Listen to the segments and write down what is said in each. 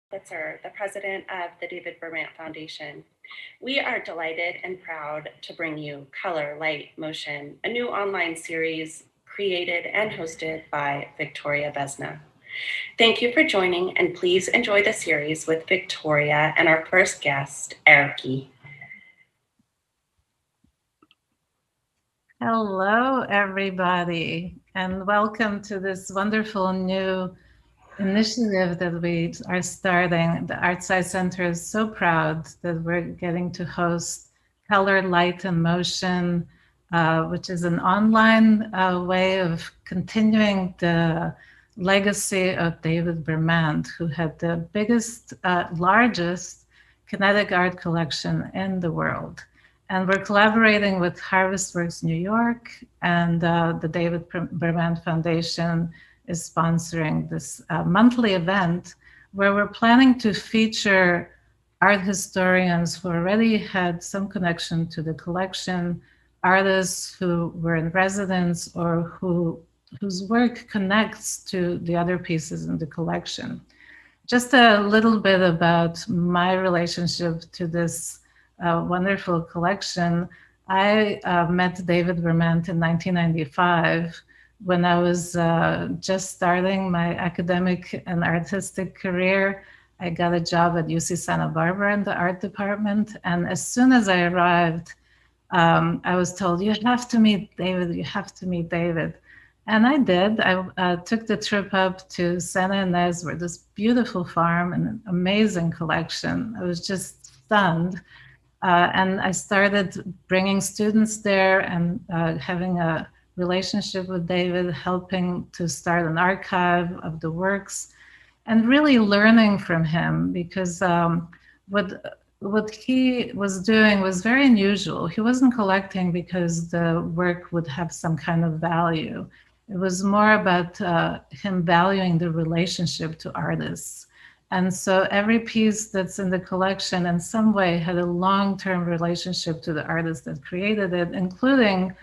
Spitzer, the president of the David Bermant Foundation. We are delighted and proud to bring you Color, Light, Motion, a new online series created and hosted by Victoria Vesna. Thank you for joining, and please enjoy the series with Victoria and our first guest, ERKKI. Hello, everybody, and welcome to this wonderful new initiative that we are starting. The ArtSci Center is so proud that we're getting to host Color, Light, and Motion, which is an online way of continuing the legacy of David Bermant, who had the biggest, largest kinetic art collection in the world. And we're collaborating with Harvestworks New York, and the David Bermant Foundation is sponsoring this monthly event where we're planning to feature art historians who already had some connection to the collection, artists who were in residence or whose work connects to the other pieces in the collection. Just a little bit about my relationship to this wonderful collection. I met David Bermant in 1995 when I was just starting my academic and artistic career. I got a job at UC Santa Barbara in the art department. And as soon as I arrived, I was told, you have to meet David, you have to meet David. And I did. I took the trip up to Santa Ynez, where this beautiful farm and an amazing collection. I was just stunned. And I started bringing students there and having a relationship with David, helping to start an archive of the works and really learning from him, because what he was doing was very unusual. He wasn't collecting because the work would have some kind of value. It was more about him valuing the relationship to artists. And so every piece that's in the collection in some way had a long-term relationship to the artist that created it, including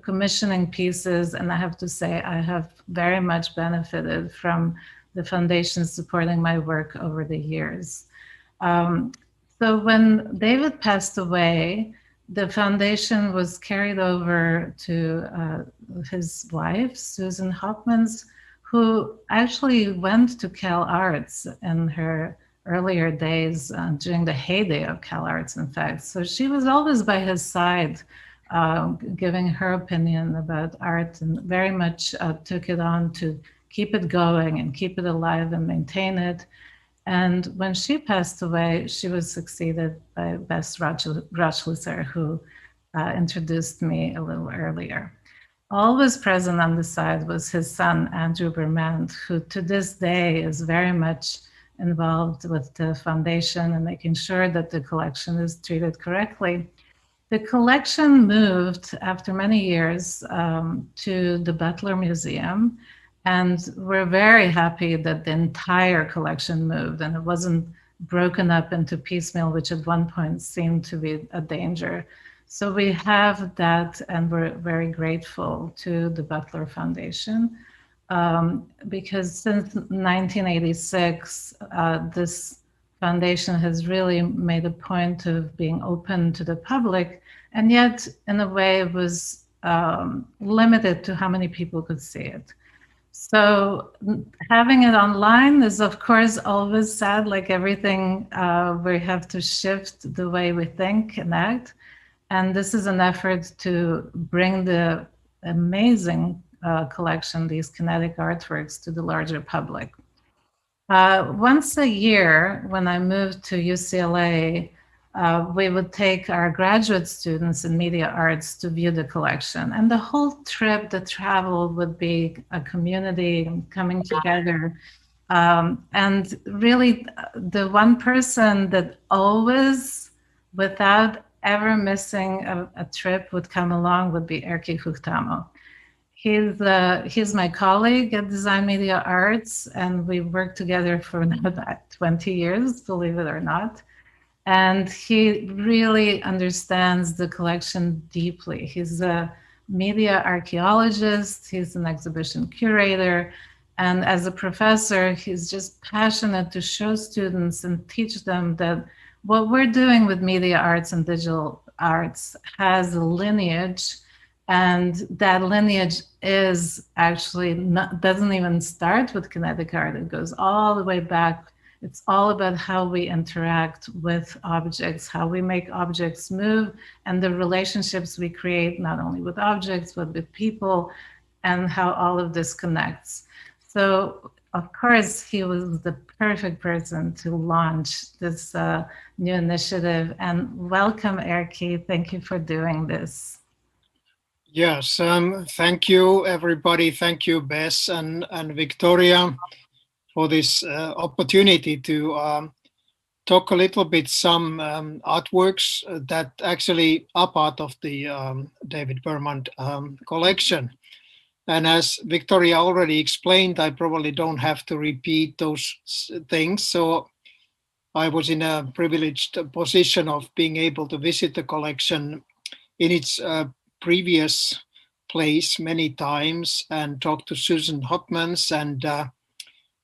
commissioning pieces. And I have to say, I have very much benefited from the foundation supporting my work over the years. So when David passed away, the foundation was carried over to his wife, Susan Hopmans, who actually went to Cal Arts in her earlier days, during the heyday of Cal Arts, in fact. So she was always by his side, giving her opinion about art, and very much took it on to keep it going and keep it alive and maintain it. And when she passed away, she was succeeded by Bess Rochlitzer, who introduced me a little earlier. Always present on the side was his son, Andrew Bermant, who to this day is very much involved with the foundation and making sure that the collection is treated correctly. The collection moved after many years to the Butler Museum. And we're very happy that the entire collection moved and it wasn't broken up into piecemeal, which at one point seemed to be a danger. So we have that, and we're very grateful to the Butler Foundation, because since 1986, this foundation has really made a point of being open to the public, and yet in a way it was limited to how many people could see it. So having it online is, of course, always sad. Like everything, we have to shift the way we think and act. And this is an effort to bring the amazing collection, these kinetic artworks, to the larger public. Once a year, when I moved to UCLA, we would take our graduate students in media arts to view the collection. And the whole trip, the travel would be a community coming together. And really, the one person that always, without ever missing a trip, would come along would be ERKKI HUHTAMO. He's my colleague at Design Media Arts, and we worked together for about 20 years, believe it or not. And he really understands the collection deeply. He's a media archaeologist, he's an exhibition curator, And as a professor, he's just passionate to show students and teach them that what we're doing with media arts and digital arts has a lineage, and that lineage is actually not, doesn't even start with kinetic art. It goes all the way back. It's all about how we interact with objects, how we make objects move, and the relationships we create not only with objects but with people, and how all of this connects. So, of course, he was the perfect person to launch this new initiative. And welcome, ERKKI. Thank you for doing this. Yes, thank you, everybody. Thank you, Bess and Victoria, for this opportunity to talk a little bit some artworks that actually are part of the David Bermant collection. And as Victoria already explained, I probably don't have to repeat those things. So I was in a privileged position of being able to visit the collection in its previous place many times and talk to Susan Hotmans, and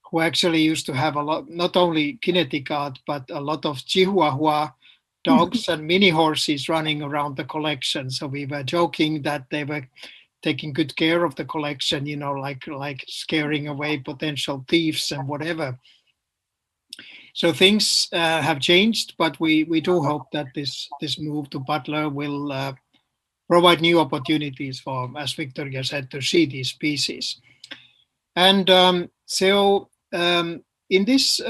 who actually used to have a lot, not only kinetic art, but a lot of Chihuahua dogs and mini horses running around the collection. So we were joking that they were taking good care of the collection, you know, like scaring away potential thieves and whatever. So things have changed, but we do hope that this move to Butler will provide new opportunities for, as Victoria said, to see these pieces. And in this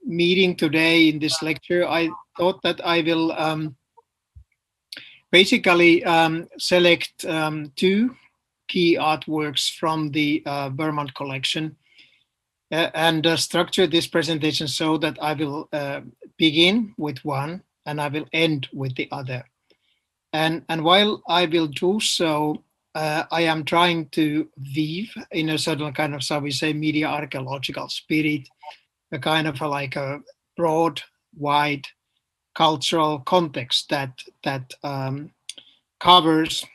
meeting today, in this lecture, I thought that I will basically select two key artworks from the Bermant Collection and structure this presentation so that I will begin with one and I will end with the other. And while I will do so, I am trying to weave in a certain kind of, shall we say, media archaeological spirit, a kind of like a broad, wide cultural context that covers,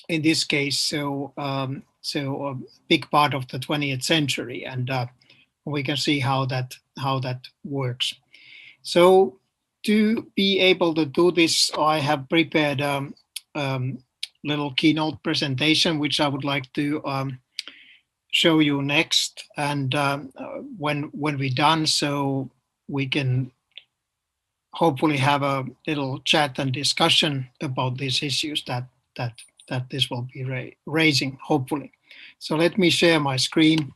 in this case, so a big part of the 20th century, and we can see how that works. So to be able to do this, I have prepared little keynote presentation, which I would like to show you next. And when we're done, so we can hopefully have a little chat and discussion about these issues that this will be raising, hopefully. So let me share my screen.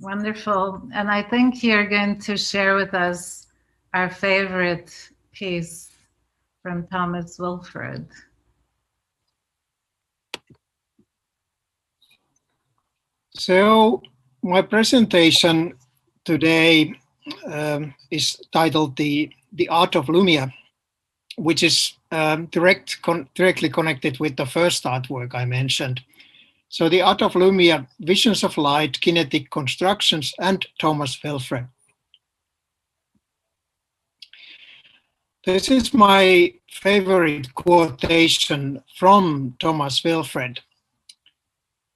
Wonderful. And I think you're going to share with us our favorite piece from Thomas Wilfred. So my presentation today is titled The Art of Lumia, which is directly connected with the first artwork I mentioned. So The Art of Lumia, Visions of Light, Kinetic Constructions, and Thomas Wilfred. This is my favorite quotation from Thomas Wilfred,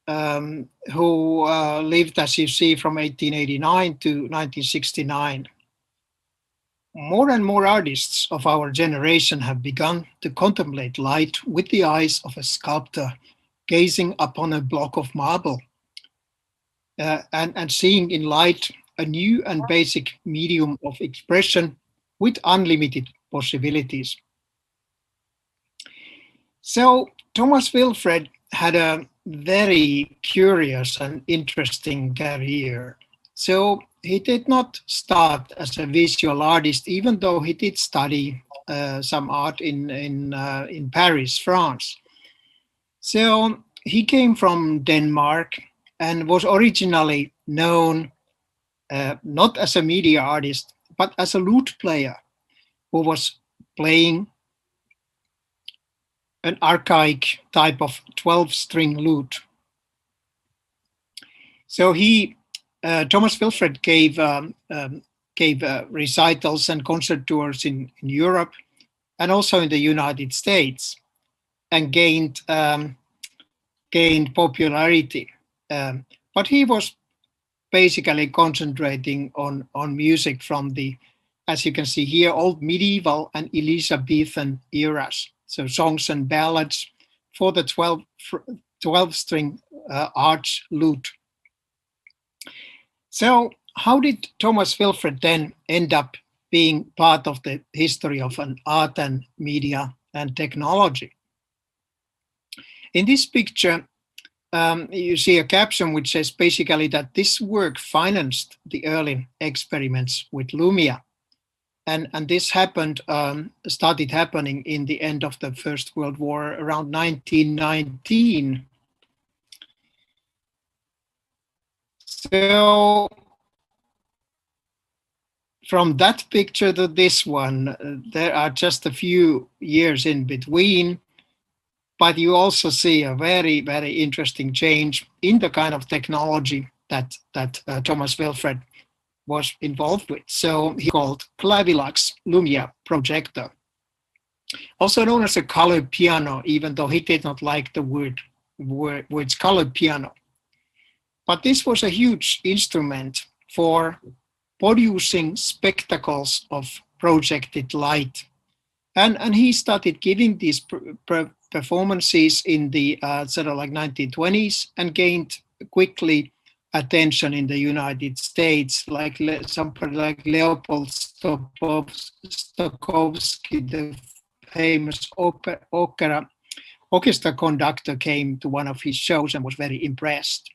who lived, as you see, from 1889 to 1969. More and more artists of our generation have begun to contemplate light with the eyes of a sculptor gazing upon a block of marble and seeing in light a new and basic medium of expression with unlimited possibilities. So Thomas Wilfred had a very curious and interesting career. So he did not start as a visual artist, even though he did study some art in Paris, France. So he came from Denmark and was originally known not as a media artist, but as a lute player who was playing an archaic type of 12-string lute. So Thomas Wilfred gave recitals and concert tours in Europe and also in the United States, and gained popularity. But he was basically concentrating on music from the, as you can see here, old medieval and Elizabethan eras. So songs and ballads for the 12-string arch lute. So how did Thomas Wilfred then end up being part of the history of an art and media and technology? In this picture, you see a caption which says basically that this work financed the early experiments with Lumia. And this happened, started happening in the end of the First World War around 1919. So from that picture to this one, there are just a few years in between, but you also see a very, very interesting change in the kind of technology that Thomas Wilfred was involved with. So he called Clavilux Lumia projector, also known as a colored piano, even though he did not like the words colored piano. But this was a huge instrument for producing spectacles of projected light. And he started giving these performances in the sort of like 1920s and gained quickly attention in the United States, like somebody like Leopold Stokowski, the famous orchestra conductor, came to one of his shows and was very impressed.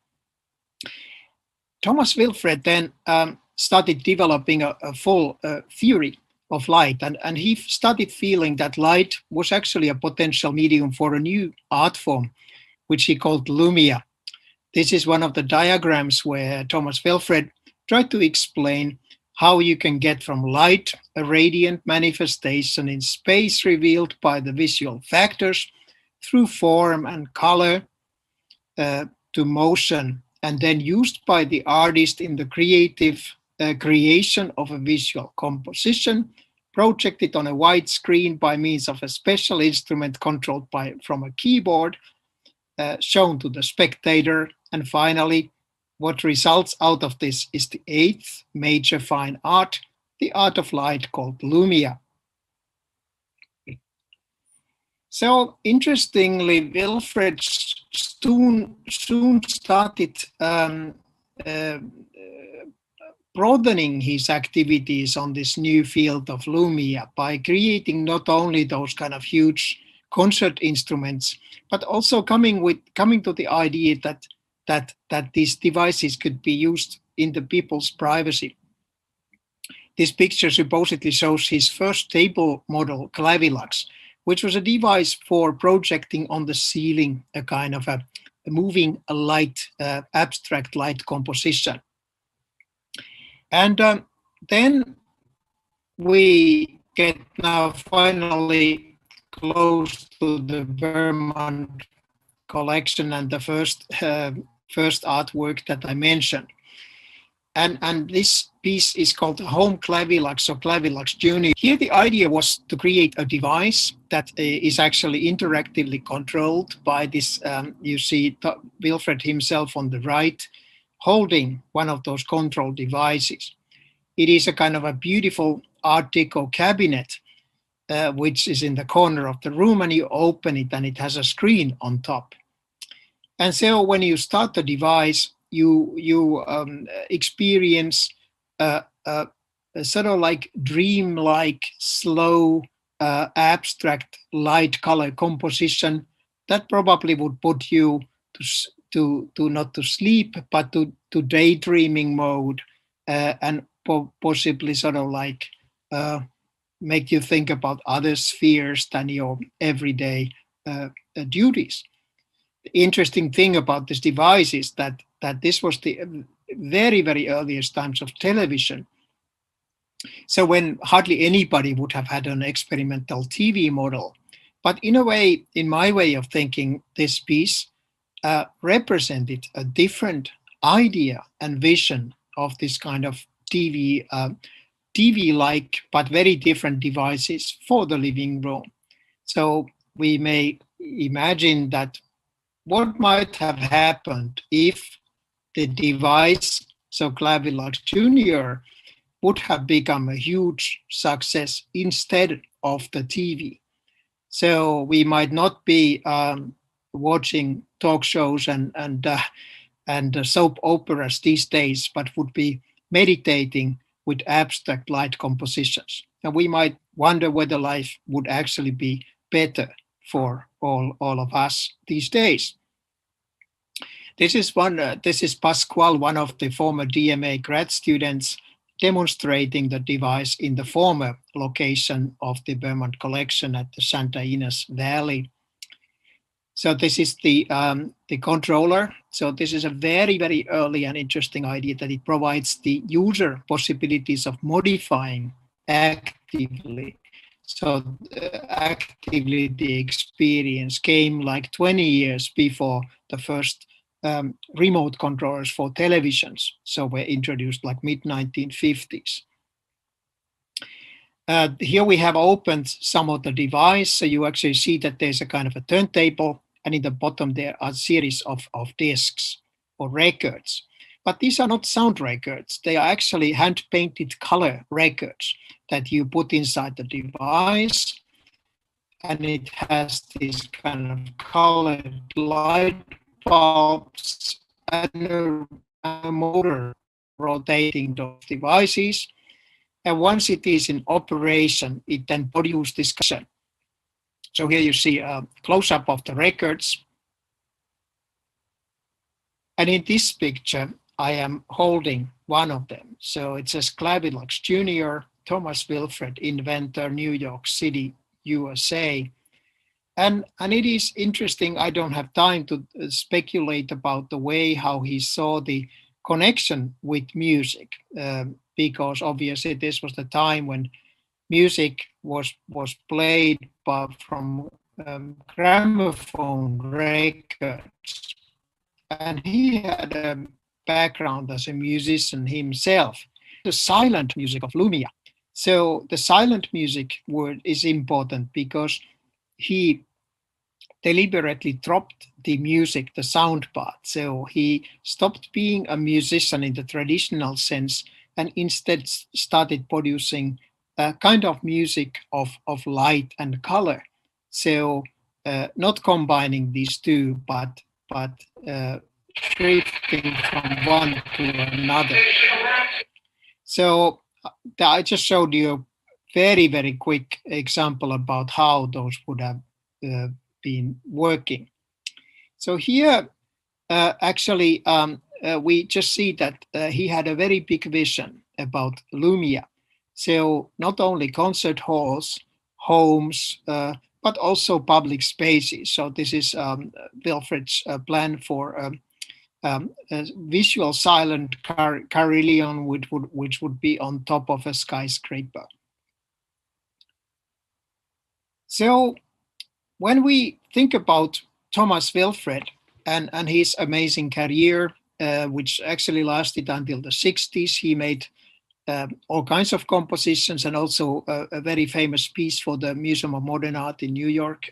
Thomas Wilfred then started developing a full theory of light, and he started feeling that light was actually a potential medium for a new art form, which he called Lumia. This is one of the diagrams where Thomas Wilfred tried to explain how you can get from light, a radiant manifestation in space revealed by the visual factors, through form and color, to motion, and then used by the artist in the creative creation of a visual composition, projected on a white screen by means of a special instrument controlled from a keyboard, shown to the spectator. And finally, what results out of this is the 8th major fine art, the art of light, called Lumia. So interestingly, Wilfred soon started broadening his activities on this new field of Lumia by creating not only those kind of huge concert instruments, but also coming to the idea that these devices could be used in the people's privacy. This picture supposedly shows his first table model, Clavilux, which was a device for projecting on the ceiling a kind of a moving light, abstract light composition. And then we get now finally close to the Bermant Collection and the first artwork that I mentioned. And this piece is called Home Clavilux or Clavilux Junior. Here the idea was to create a device that is actually interactively controlled by this, you see Wilfred himself on the right, holding one of those control devices. It is a kind of a beautiful Art Deco cabinet, which is in the corner of the room, and you open it and it has a screen on top. And so when you start the device, you experience a sort of like dreamlike, slow, abstract light color composition that probably would put you to not to sleep, but to daydreaming mode, and possibly sort of like make you think about other spheres than your everyday duties. The interesting thing about this device is that this was the very, very earliest times of television. So when hardly anybody would have had an experimental TV model. But in a way, in my way of thinking, this piece represented a different idea and vision of this kind of TV-like, but very different devices for the living room. So we may imagine that what might have happened if the device so Clavilax Junior would have become a huge success instead of the TV. So we might not be watching talk shows and soap operas these days, but would be meditating with abstract light compositions. And we might wonder whether life would actually be better for all of us these days. This is Pascual, one of the former DMA grad students, demonstrating the device in the former location of the Bermant Collection at the Santa Ynez Valley. So this is the controller. So this is a very, very early and interesting idea that it provides the user possibilities of modifying actively. So actively the experience came like 20 years before the first remote controllers for televisions. So were introduced like mid-1950s. Here we have opened some of the device. So you actually see that there's a kind of a turntable, and in the bottom there are a series of discs or records. But these are not sound records. They are actually hand-painted color records that you put inside the device. And it has these kind of colored light bulbs and a motor rotating those devices. And once it is in operation, it then produces this color. So here you see a close-up of the records. And in this picture, I am holding one of them. So it says Clavilax Junior, Thomas Wilfred, inventor, New York City, USA. And it is interesting, I don't have time to speculate about the way how he saw the connection with music, because obviously this was the time when music was played from gramophone records. And he had a background as a musician himself. The silent music of Lumia. So the silent music word is important because he deliberately dropped the music, the sound part. So he stopped being a musician in the traditional sense and instead started producing a kind of music of light and color. So not combining these two, but shifting from one to another. So I just showed you a very, very quick example about how those would have been working. So here, actually, we just see that he had a very big vision about Lumia. So not only concert halls, homes, but also public spaces. So this is Wilfred's plan for a visual silent carillon, which would be on top of a skyscraper. So when we think about Thomas Wilfred and his amazing career, which actually lasted until the 60s, he made all kinds of compositions and also a very famous piece for the Museum of Modern Art in New York.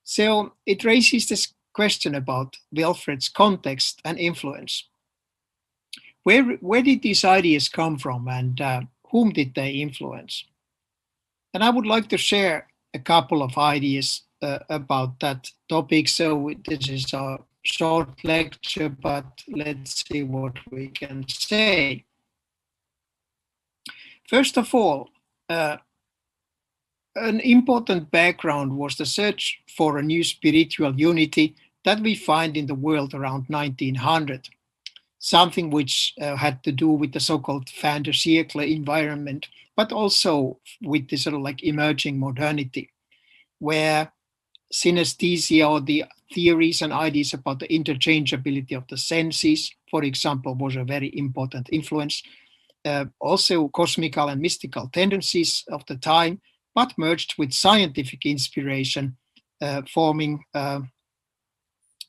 So it raises this question about Wilfred's context and influence. Where did these ideas come from, and whom did they influence? And I would like to share a couple of ideas about that topic. So this is a short lecture, but let's see what we can say. First of all, an important background was the search for a new spiritual unity that we find in the world around 1900, something which had to do with the so-called fin de siècle environment, but also with this sort of like emerging modernity, where synesthesia, or the theories and ideas about the interchangeability of the senses, for example, was a very important influence. Also cosmical and mystical tendencies of the time, but merged with scientific inspiration, forming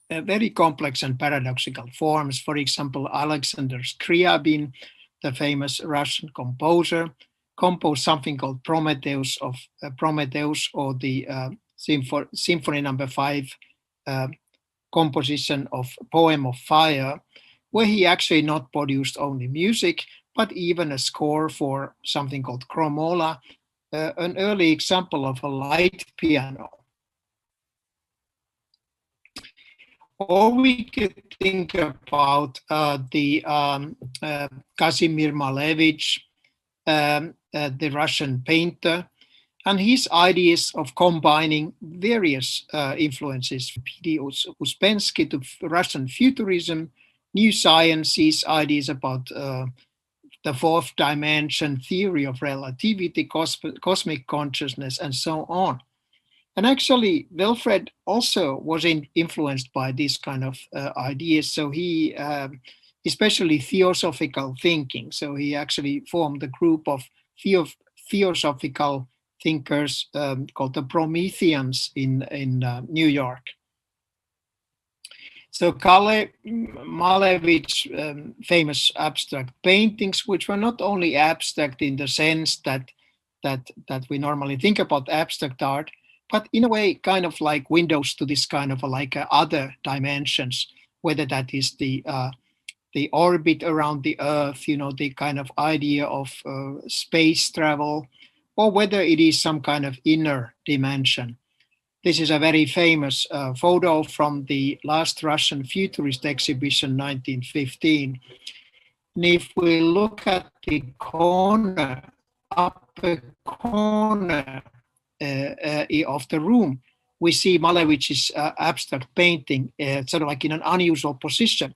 very complex and paradoxical forms. For example, Alexander Scriabin, the famous Russian composer, composed something called Prometheus, or the Symphony No. 5 composition of Poem of Fire, where he actually not produced only music, but even a score for something called Chromola, an early example of a light piano. Or we could think about the Kazimir Malevich, the Russian painter, and his ideas of combining various influences from P.D. Uspensky to Russian futurism, new sciences, ideas about the fourth dimension, theory of relativity, cosmic consciousness, and so on. And actually, Wilfred also was influenced by these kind of ideas. So he, especially theosophical thinking. So he actually formed a group of theosophical thinkers called the Prometheans in New York. So Malevich's famous abstract paintings, which were not only abstract in the sense that we normally think about abstract art, but in a way kind of like windows to this kind of other dimensions, whether that is the orbit around the Earth, the kind of idea of space travel, or whether it is some kind of inner dimension. This is a very famous photo from the last Russian Futurist exhibition, 1915. And if we look at the upper corner of the room, we see Malevich's abstract painting sort of like in an unusual position.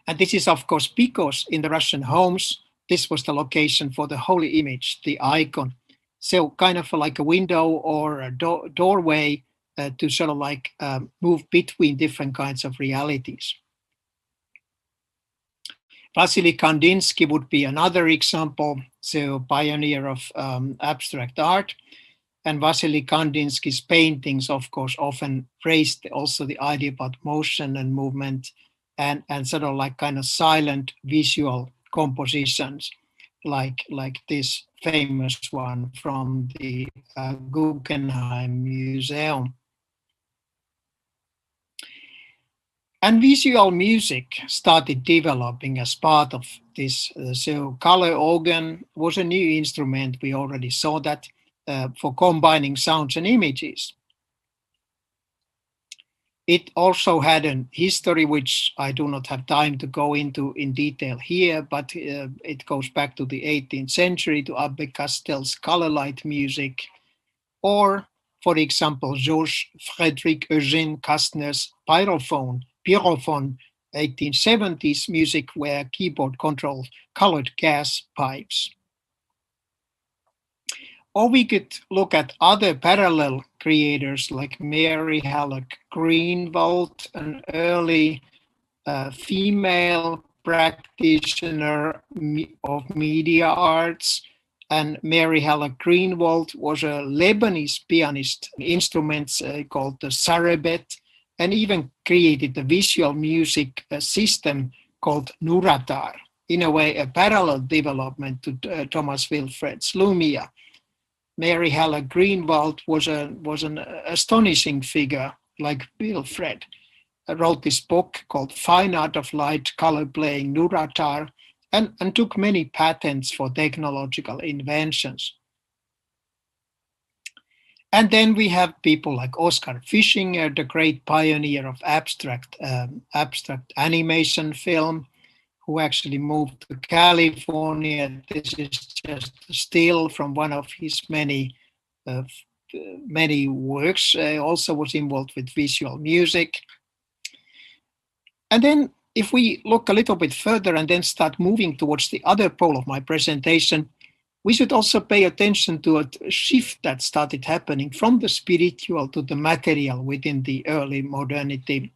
And this is, of course, because in the Russian homes, this was the location for the holy image, the icon. So kind of like a window or a doorway to sort of like move between different kinds of realities. Vasily Kandinsky would be another example, so pioneer of abstract art. And Vasily Kandinsky's paintings, of course, often raised also the idea about motion and movement and sort of like kind of silent visual compositions, like this famous one from the Guggenheim Museum. And visual music started developing as part of this. So color organ was a new instrument. We already saw that for combining sounds and images. It also had a history, which I do not have time to go into in detail here, but it goes back to the 18th century, to Abbe Castel's color light music, or, for example, Georges Frédéric Eugène Kastner's pyrophone, 1870s music, where keyboard controlled colored gas pipes. Or we could look at other parallel creators like Mary Hallock Greenwald, an early female practitioner of media arts. And Mary Hallock Greenwald was a Lebanese pianist, instruments called the sarabet, and even created a visual music system called Nuratar, in a way a parallel development to Thomas Wilfred's Lumia. Mary Hallock Greenwald was an astonishing figure, like Wilfred. Wrote this book called Fine Art of Light, Color Playing, Nuratar, and took many patents for technological inventions. And then we have people like Oskar Fischinger, the great pioneer of abstract animation film, who actually moved to California. This is just a still from one of his many works. Also was involved with visual music. And then if we look a little bit further and then start moving towards the other pole of my presentation, we should also pay attention to a shift that started happening from the spiritual to the material within the early modernity.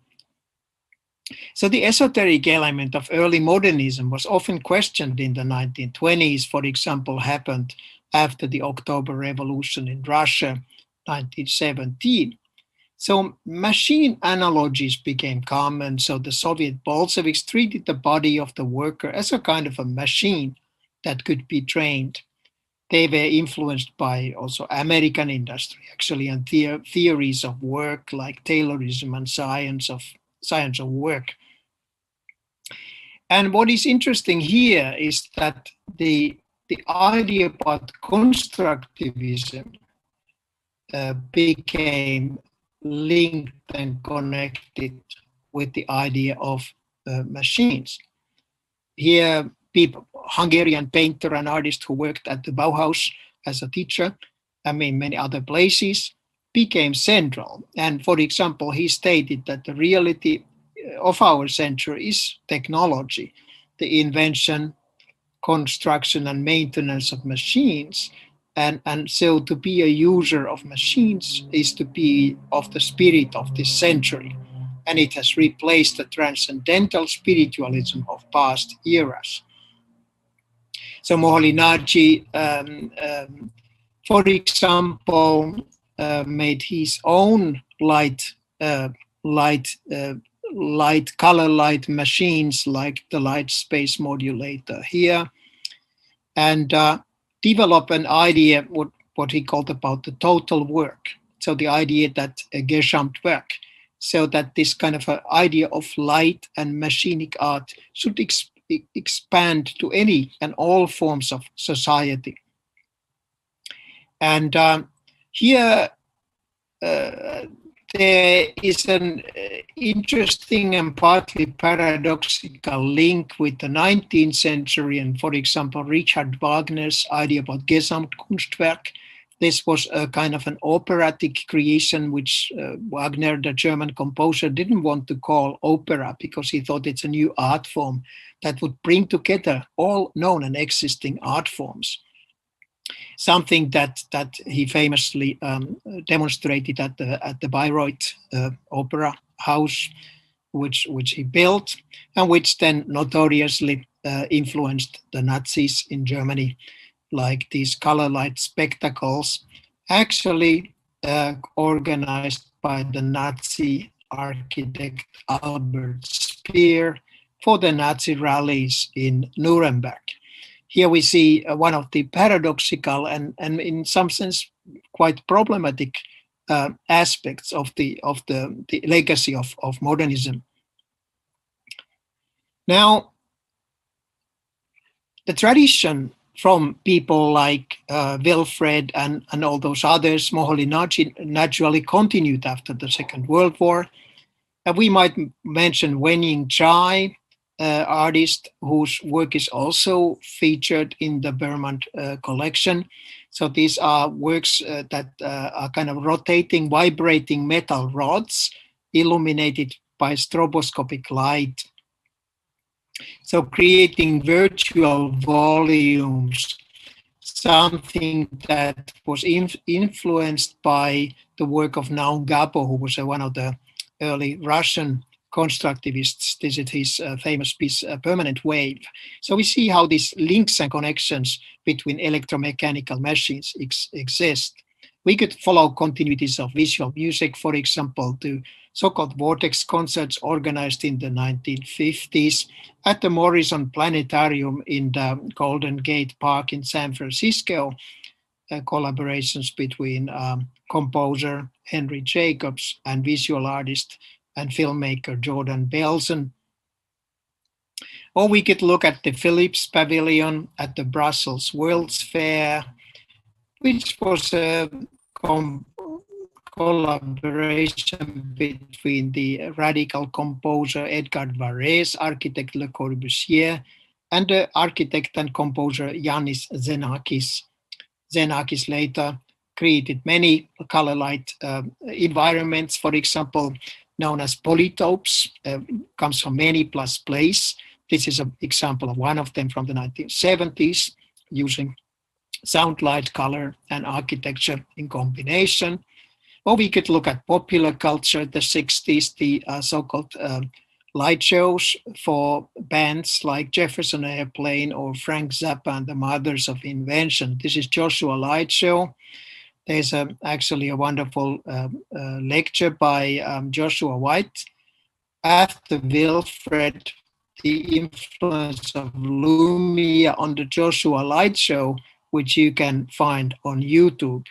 So the esoteric element of early modernism was often questioned in the 1920s, for example, happened after the October Revolution in Russia, 1917. So machine analogies became common. So the Soviet Bolsheviks treated the body of the worker as a kind of a machine that could be trained. They were influenced by also American industry, actually, and theories of work like Taylorism and science of work. And what is interesting here is that the idea about constructivism became linked and connected with the idea of machines. Here, people, Hungarian painter and artist who worked at the Bauhaus as a teacher, I mean many other places, became central. And for example, he stated that the reality of our century is technology, the invention, construction and maintenance of machines. And so to be a user of machines is to be of the spirit of this century. And it has replaced the transcendental spiritualism of past eras. So Moholy-Nagy, for example, made his own color light machines like the light space modulator here, and develop an idea what he called about the total work. So the idea that Gesamtwerk, so that this kind of idea of light and machinic art should expand to any and all forms of society. And here there is an interesting and partly paradoxical link with the 19th century and, for example, Richard Wagner's idea about Gesamtkunstwerk. This was a kind of an operatic creation, which Wagner, the German composer, didn't want to call opera because he thought it's a new art form that would bring together all known and existing art forms. Something that he famously demonstrated at the Bayreuth Opera House, which he built, and which then notoriously influenced the Nazis in Germany, like these color light spectacles, actually organized by the Nazi architect Albert Speer for the Nazi rallies in Nuremberg. Here we see one of the paradoxical and in some sense quite problematic aspects of the legacy of modernism. Now, the tradition from people like Wilfred and all those others, Moholy-Nagy, naturally continued after the Second World War. And we might mention Wen-Ying Chai, artist whose work is also featured in the Bermant collection. So these are works that are kind of rotating, vibrating metal rods illuminated by stroboscopic light. So creating virtual volumes, something that was influenced by the work of Naum Gabo, who was one of the early Russian constructivists. This is his famous piece, Permanent Wave. So we see how these links and connections between electromechanical machines exist. We could follow continuities of visual music, for example, to so-called vortex concerts organized in the 1950s at the Morrison Planetarium in the Golden Gate Park in San Francisco, collaborations between composer Henry Jacobs and visual artist and filmmaker Jordan Belson. Or we could look at the Philips Pavilion at the Brussels World's Fair, which was a collaboration between the radical composer Edgar Varese, architect Le Corbusier, and the architect and composer Yannis Xenakis. Xenakis later created many color light environments, for example, known as polytopes, comes from many plus place. This is an example of one of them from the 1970s, using sound, light, color, and architecture in combination. Or we could look at popular culture, the 60s, the so-called light shows for bands like Jefferson Airplane or Frank Zappa and the Mothers of Invention. This is Joshua Light Show. There's actually a wonderful lecture by Joshua White after Wilfred, the influence of Lumia on the Joshua Light Show, which you can find on YouTube.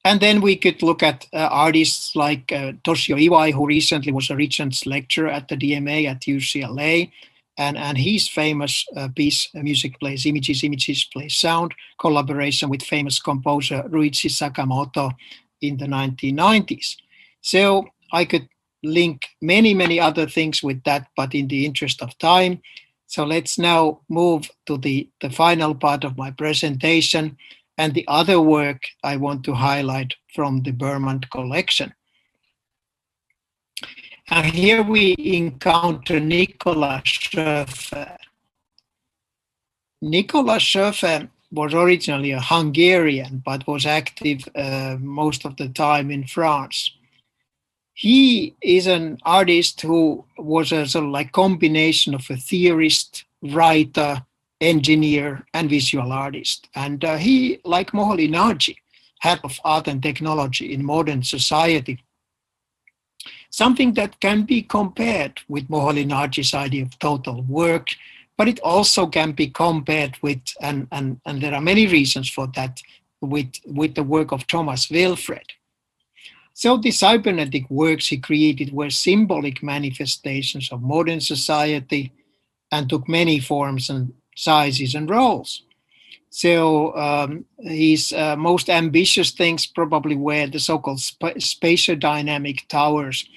And then we could look at artists like Toshio Iwai, who recently was a Regents lecturer at the DMA at UCLA. And his famous piece, Music Plays Images, Images Play Sound, collaboration with famous composer Ruichi Sakamoto in the 1990s. So I could link many, many other things with that, but in the interest of time. So let's now move to the final part of my presentation and the other work I want to highlight from the Bermant Collection. And here we encounter Nicolas Schöffer. Nicolas Schöffer was originally a Hungarian, but was active most of the time in France. He is an artist who was a sort of like combination of a theorist, writer, engineer, and visual artist. And he, like Moholy-Nagy, head of art and technology in modern society, something that can be compared with Moholy-Nagy's idea of total work, but it also can be compared with, and there are many reasons for that, with the work of Thomas Wilfred. So the cybernetic works he created were symbolic manifestations of modern society and took many forms and sizes and roles. So his most ambitious things probably were the so-called spatial dynamic towers.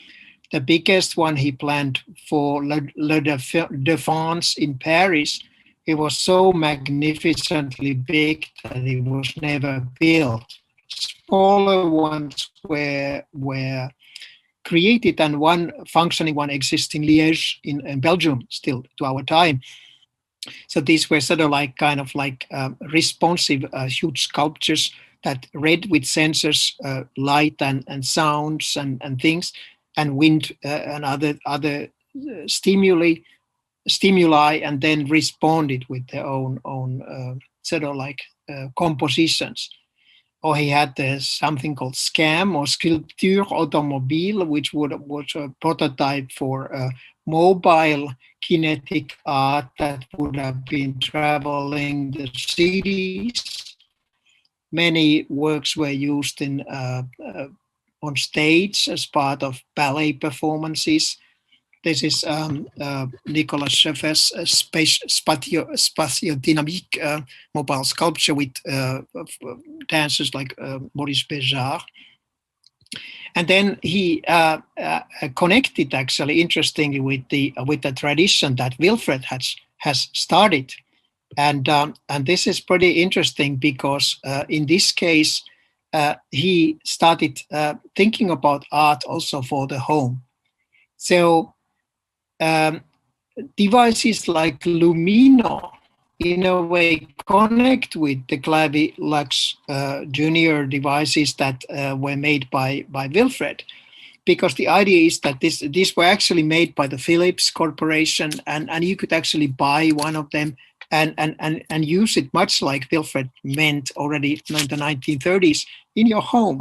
The biggest one he planned for Le Défense in Paris. It was so magnificently big that it was never built. Smaller ones were created, and one functioning one exists in Liège in Belgium still to our time. So these were sort of like kind of like responsive huge sculptures that read with sensors light and sounds and things, and wind and other stimuli, and then responded with their own sort of like compositions. Or he had something called SCAM, or Sculpture Automobile, which was a prototype for mobile kinetic art that would have been traveling the cities. Many works were used in on stage as part of ballet performances. This is Nicolas Schöffer's spatio-dynamique mobile sculpture with dancers like Maurice Béjart. And then he connected, actually, interestingly, with the tradition that Wilfred has started, and this is pretty interesting because in this case he started thinking about art also for the home. So devices like Lumino, in a way, connect with the Clavilux Junior devices that were made by Wilfred, because the idea is that these were actually made by the Philips Corporation, and you could actually buy one of them and use it much like Wilfred meant already in the 1930s in your home.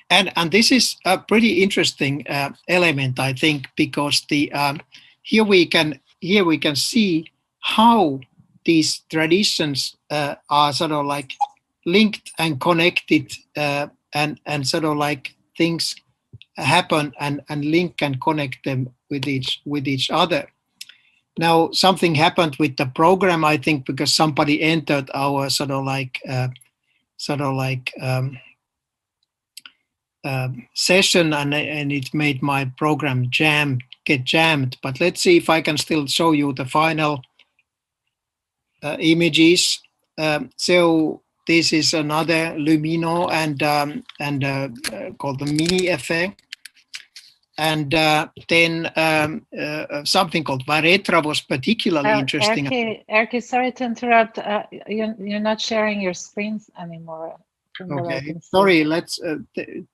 And this is a pretty interesting element, I think, because here we can see how these traditions are sort of like linked and connected, and sort of like things happen and link and connect them with each other. Now, something happened with the program, I think, because somebody entered our session, and it made my program get jammed. But let's see if I can still show you the final images. So this is another Lumino and called the Mini Effect. And then something called Varetra was particularly interesting. ERKKI, sorry to interrupt. You're not sharing your screens anymore. Okay, sorry. Let's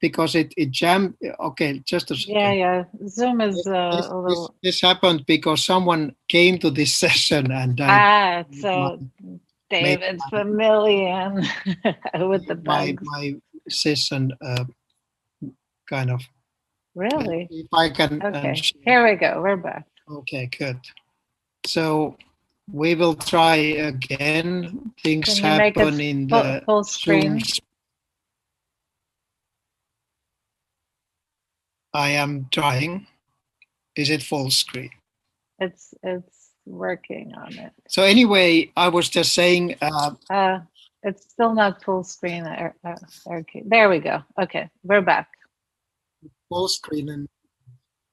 because it jammed. Okay, just a second. Yeah. Zoom is a little. This happened because someone came to this session and. So David's familiar with the bugs. My session kind of. Really? If I can. Okay, here we go. We're back. Okay, good. So we will try again. Things happen in the full screen. I am trying. Is it full screen? It's working on it. So anyway, I was just saying. It's still not full screen. Okay, there we go. Okay, we're back. Full screen and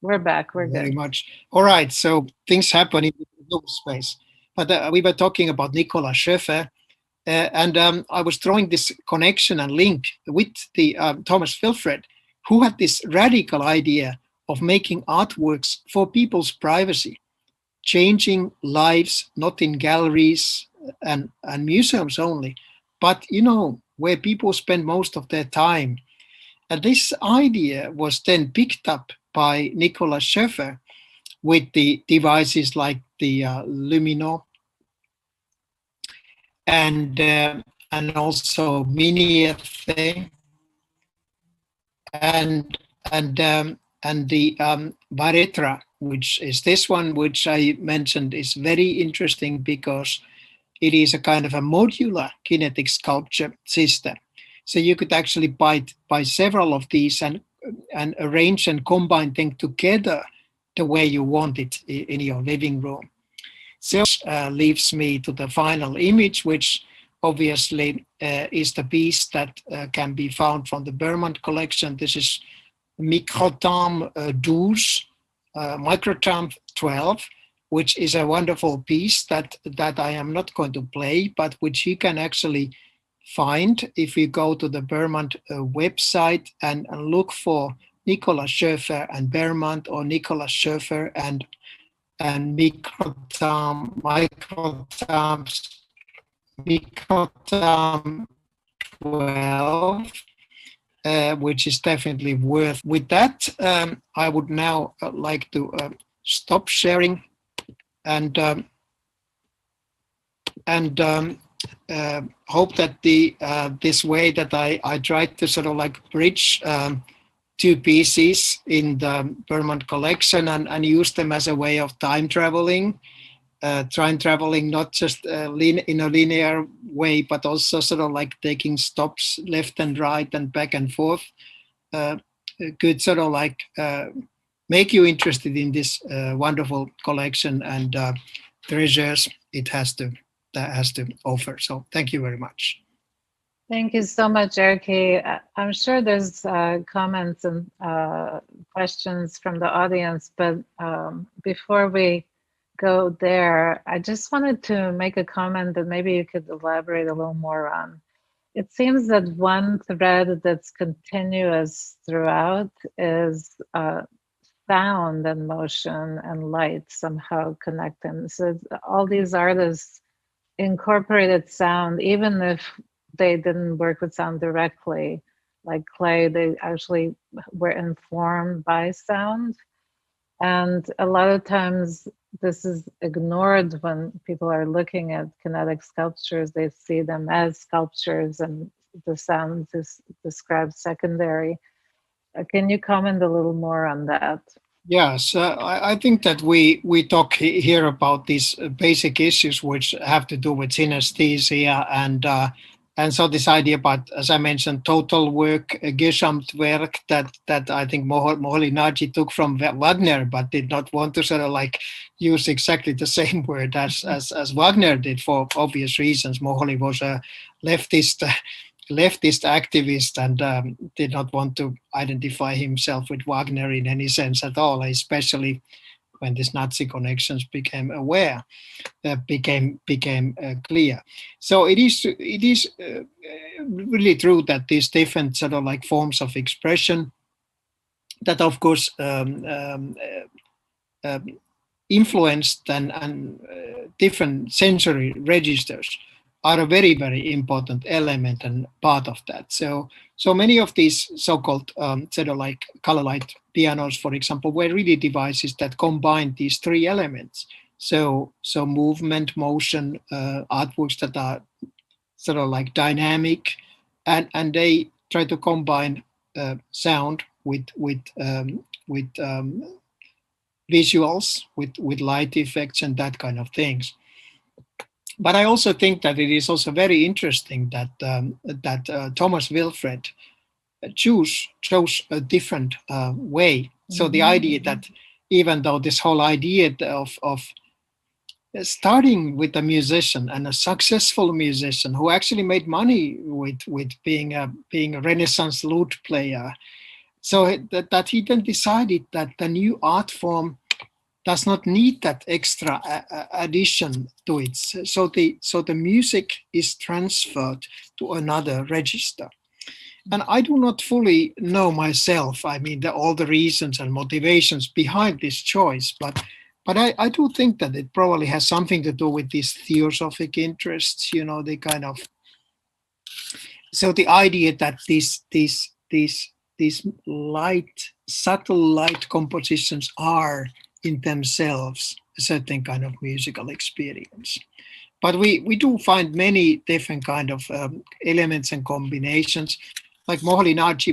we're back. We're very good. much. All right. So things happen in the global space. But we were talking about Nicola Schöffer, and I was drawing this connection and link with the Thomas Wilfred, who had this radical idea of making artworks for people's privacy, changing lives, not in galleries and museums only, but where people spend most of their time. And this idea was then picked up by Nicola Schöffer with the devices like the Lumino and also Miniature and the Varetra, which is this one, which I mentioned, is very interesting because it is a kind of a modular kinetic sculpture system. So you could actually buy several of these and arrange and combine them together the way you want it in your living room. So leaves me to the final image, which obviously is the piece that can be found from the Bermant Collection. This is Microtam 12, Microtam 12, which is a wonderful piece that I am not going to play, but which you can actually find if you go to the Bermant website and look for Nicola Schöffer and Bermant, or Nicola Schöffer and Microtam 12, which is definitely worth. With that, I would now like to stop sharing and hope that this way that I tried to sort of like bridge two pieces in the Bermant Collection and use them as a way of time traveling, not just in a linear way, but also sort of like taking stops left and right and back and forth. Could sort of like make you interested in this wonderful collection and treasures it has to offer. So thank you very much. Thank you so much, ERKKI. I'm sure there's comments and questions from the audience, but before we go there, I just wanted to make a comment that maybe you could elaborate a little more on. It seems that one thread that's continuous throughout is sound and motion and light somehow connect them. So all these artists incorporated sound, even if they didn't work with sound directly. Like Clay, they actually were informed by sound. And a lot of times this is ignored when people are looking at kinetic sculptures. They see them as sculptures and the sound is described secondary. Can you comment a little more on that? Yes, I think that we talk here about these basic issues which have to do with synesthesia and so this idea about, as I mentioned, total work, Gesamtwerk, that I think Moholy-Nagy took from Wagner, but did not want to sort of like use exactly the same word as Wagner did for obvious reasons. Moholy was a leftist activist and did not want to identify himself with Wagner in any sense at all, especially when these Nazi connections became clear. So it is really true that these different sort of like forms of expression that of course influenced and different sensory registers are a very, very important element and part of that. So many of these so-called sort of like color light pianos, for example, were really devices that combined these three elements. So movement, motion, artworks that are sort of like dynamic, and they try to combine sound with visuals, with light effects and that kind of things. But I also think that it is also very interesting that Thomas Wilfred chose a different way. So the idea that even though this whole idea of starting with a musician and a successful musician who actually made money with being a Renaissance lute player, so that he then decided that the new art form does not need that extra addition to it. So the music is transferred to another register. And I do not fully know myself, I mean, all the reasons and motivations behind this choice, but I do think that it probably has something to do with these theosophic interests, the kind of, so the idea that these subtle light compositions are in themselves a certain kind of musical experience. But we do find many different kind of elements and combinations, like Moholy-Nagy,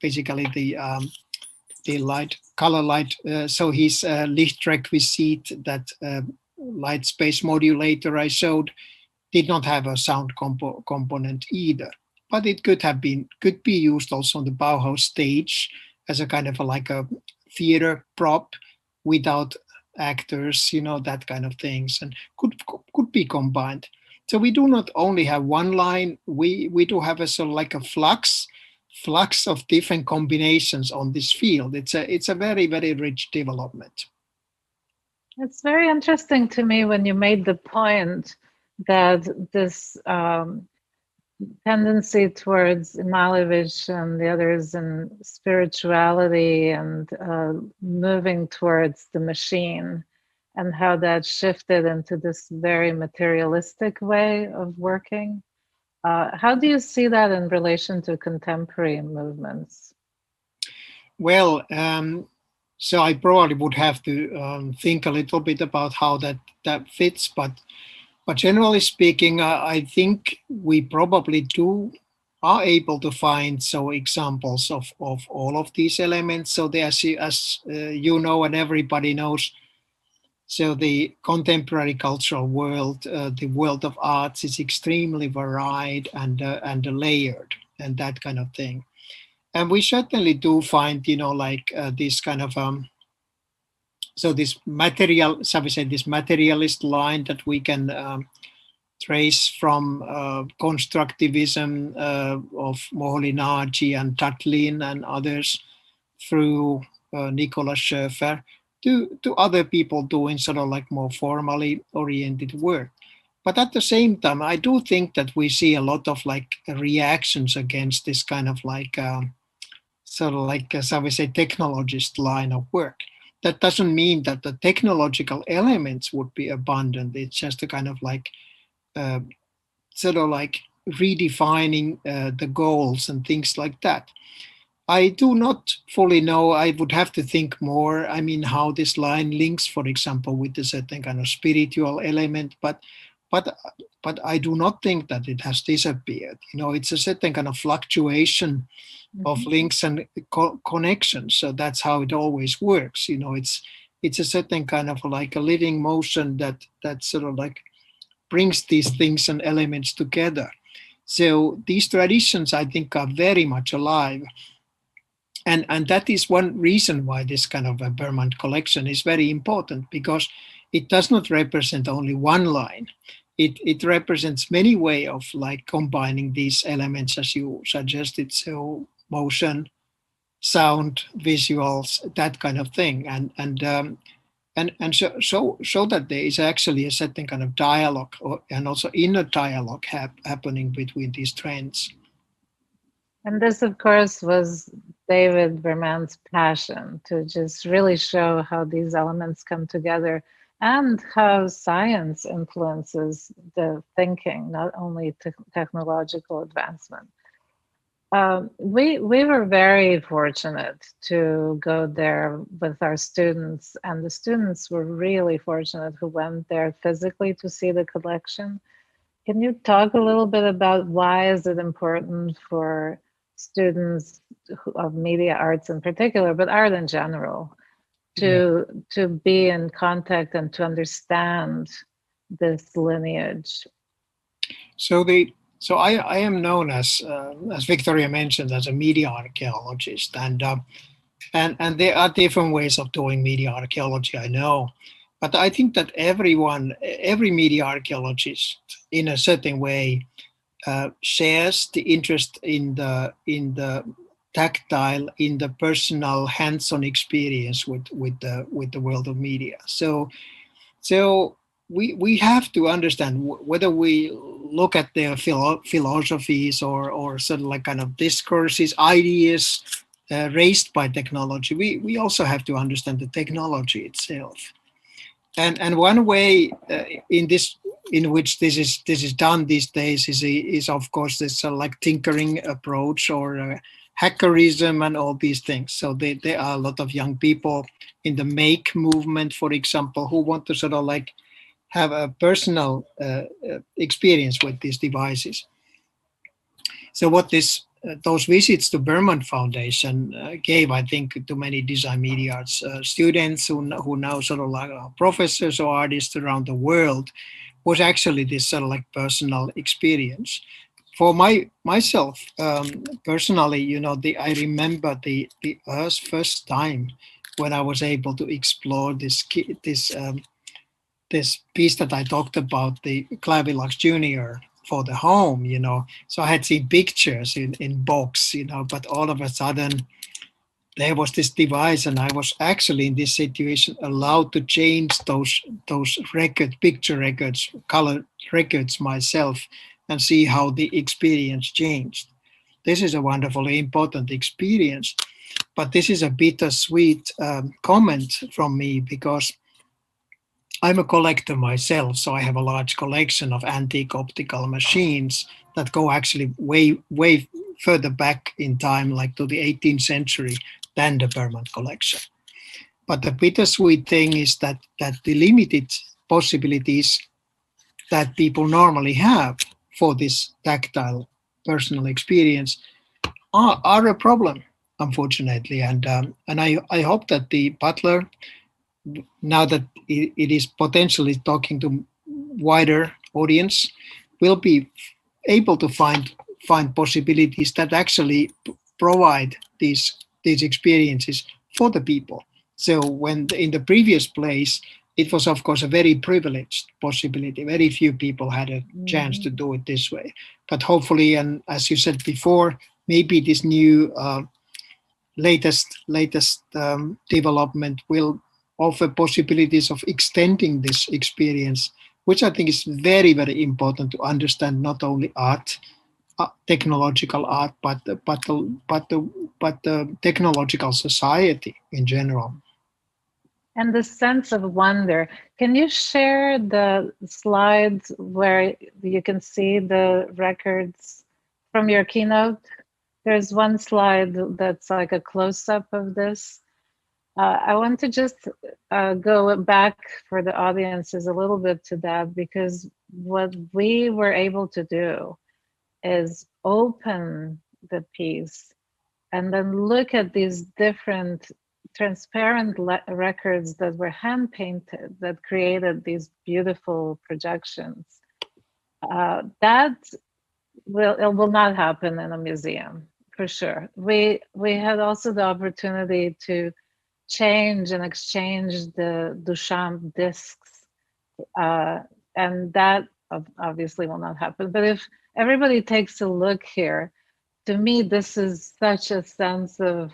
basically the light, color light. So his Lichtrequisit, that light space modulator I showed, did not have a sound component either. But it could be used also on the Bauhaus stage as a kind of like a theater prop without actors, that kind of things, and could be combined. So we do not only have one line, we do have a sort of like a flux of different combinations on this field. It's a very, very rich development. It's very interesting to me when you made the point that this tendency towards Malevich and the others in spirituality and moving towards the machine, and how that shifted into this very materialistic way of working. How do you see that in relation to contemporary movements? Well, so I probably would have to think a little bit about how that fits, but generally speaking, I think we probably are able to find examples of all of these elements. So as you know, and everybody knows, so the contemporary cultural world, the world of arts, is extremely varied and layered and that kind of thing. And we certainly do find, this kind of so this this materialist line that we can trace from constructivism of Moholy-Nagy and Tatlin and others through Nicolas Schoeffer to other people doing sort of like more formally oriented work. But at the same time, I do think that we see a lot of like reactions against this kind of like sort of like, shall we say, technologist line of work. That doesn't mean that the technological elements would be abundant. It's just a kind of like sort of like redefining the goals and things like that. I do not fully know. I would have to think more. I mean, how this line links, for example, with a certain kind of spiritual element, but I do not think that it has disappeared. It's a certain kind of fluctuation of links and connections. So that's how it always works. It's a certain kind of like a living motion that sort of like brings these things and elements together. So these traditions, I think, are very much alive. And that is one reason why this kind of a Bermant collection is very important, because it does not represent only one line. It represents many ways of like combining these elements, as you suggested. So motion, sound, visuals, that kind of thing, and so that there is actually a certain kind of dialogue and also inner dialogue happening between these trends. And this, of course, was David Bermant's passion, to just really show how these elements come together and how science influences the thinking, not only technological advancement. We were very fortunate to go there with our students, and the students were really fortunate who went there physically to see the collection. Can you talk a little bit about why is it important for students of media arts in particular, but art in general, to be in contact and to understand this lineage? So So I am known as Victoria mentioned, as a media archaeologist, and there are different ways of doing media archaeology, I know, but I think that every media archaeologist, in a certain way, shares the interest in the tactile, in the personal, hands-on experience with the world of media. So we have to understand whether we look at their philosophies or sort of like kind of discourses, ideas raised by technology. We also have to understand the technology itself. And one way in which this is done these days is of course this like tinkering approach or hackerism and all these things. So there are a lot of young people in the make movement, for example, who want to sort of like have a personal experience with these devices. So what those visits to Bermant Foundation gave, I think, to many design media arts students who now sort of like are professors or artists around the world, was actually this sort of like personal experience. For myself personally, I remember the first time when I was able to explore this piece that I talked about, the Clavilux Junior for the home. So I had seen pictures in box, but all of a sudden there was this device, and I was actually in this situation allowed to change those picture records, color records myself, and see how the experience changed. This is a wonderfully important experience, but this is a bittersweet comment from me because I'm a collector myself, so I have a large collection of antique optical machines that go actually way further back in time, like to the 18th century, than the Bermant Collection. But the bittersweet thing is that the limited possibilities that people normally have for this tactile personal experience are a problem, unfortunately. And I hope that the Butler, now that it is potentially talking to wider audience, will be able to find possibilities that actually provide these experiences for the people. So when in the previous place, it was of course a very privileged possibility. Very few people had a chance to do it this way. But hopefully, and as you said before, maybe this new latest development will offer possibilities of extending this experience, which I think is very important to understand not only art, technological art, but the technological society in general. And the sense of wonder. Can you share the slides where you can see the records from your keynote? There's one slide that's like a close-up of this. I want to just go back for the audiences a little bit to that, because what we were able to do is open the piece and then look at these different transparent records that were hand painted that created these beautiful projections. That it will not happen in a museum, for sure. We had also the opportunity to change and exchange the Duchamp discs, and that obviously will not happen. But if everybody takes a look here, to me, this is such a sense of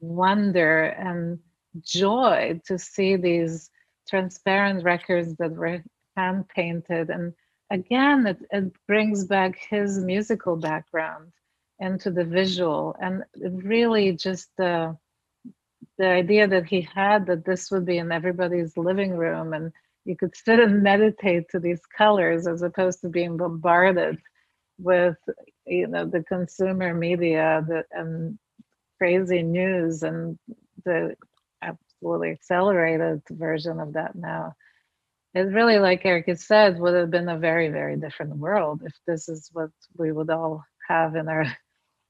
wonder and joy to see these transparent records that were hand painted. And again, it brings back his musical background into the visual, and really just the idea that he had that this would be in everybody's living room and you could sit and meditate to these colors as opposed to being bombarded with the consumer media and crazy news and the absolutely accelerated version of that now. It really, like Erkki said, would have been a very different world if this is what we would all have in our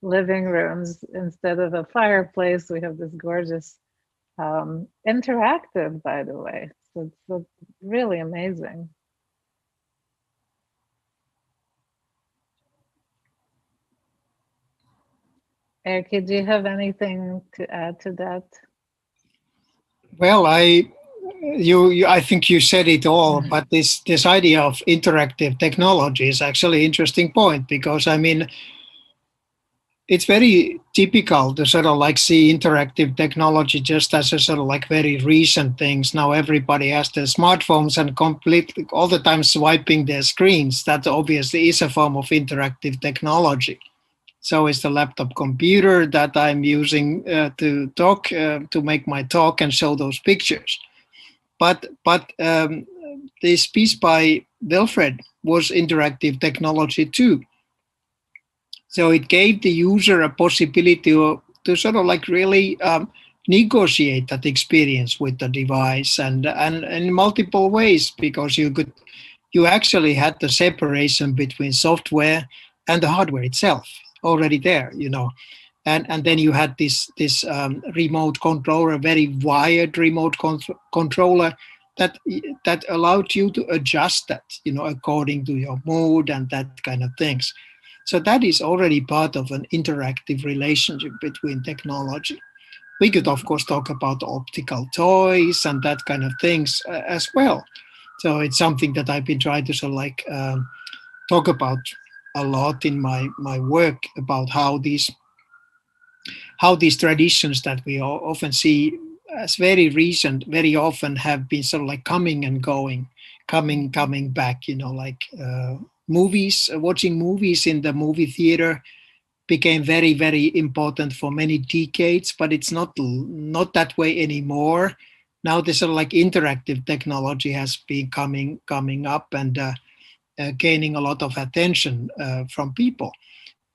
living rooms. Instead of a fireplace, we have this gorgeous interactive, by the way. So it's really amazing. ERKKI, do you have anything to add to that? Well, I think you said it all, but this idea of interactive technology is actually an interesting point, because I mean, it's very typical to sort of like see interactive technology just as a sort of like very recent things. Now everybody has their smartphones and completely all the time swiping their screens. That obviously is a form of interactive technology. So is the laptop computer that I'm using to talk, to make my talk and show those pictures. But this piece by Wilfred was interactive technology too. So it gave the user a possibility to sort of like really negotiate that experience with the device, and in multiple ways, because you actually had the separation between software and the hardware itself already there, you know. And then you had this remote controller, a very wired remote controller that allowed you to adjust that, you know, according to your mood and that kind of things. So that is already part of an interactive relationship between technology. We could, of course, talk about optical toys and that kind of things as well. So it's something that I've been trying to sort of like talk about a lot in my work, about how these traditions that we often see as very recent, very often have been sort of like coming and going, coming back, you know, like movies, watching movies in the movie theater became very, very important for many decades, but it's not that way anymore. Now this sort of like interactive technology has been coming up and gaining a lot of attention from people.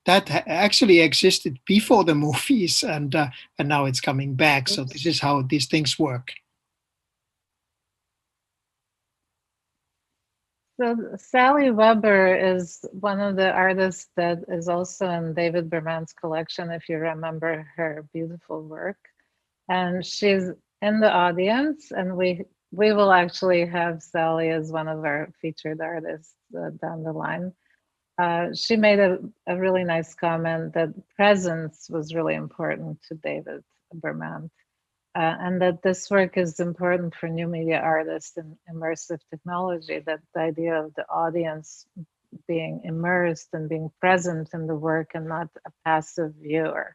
That actually existed before the movies, and now it's coming back. So this is how these things work. So Sally Weber is one of the artists that is also in David Bermant's collection, if you remember her beautiful work. And she's in the audience, and we will actually have Sally as one of our featured artists down the line. She made a really nice comment that presence was really important to David Bermant. And that this work is important for new media artists and immersive technology, that the idea of the audience being immersed and being present in the work and not a passive viewer.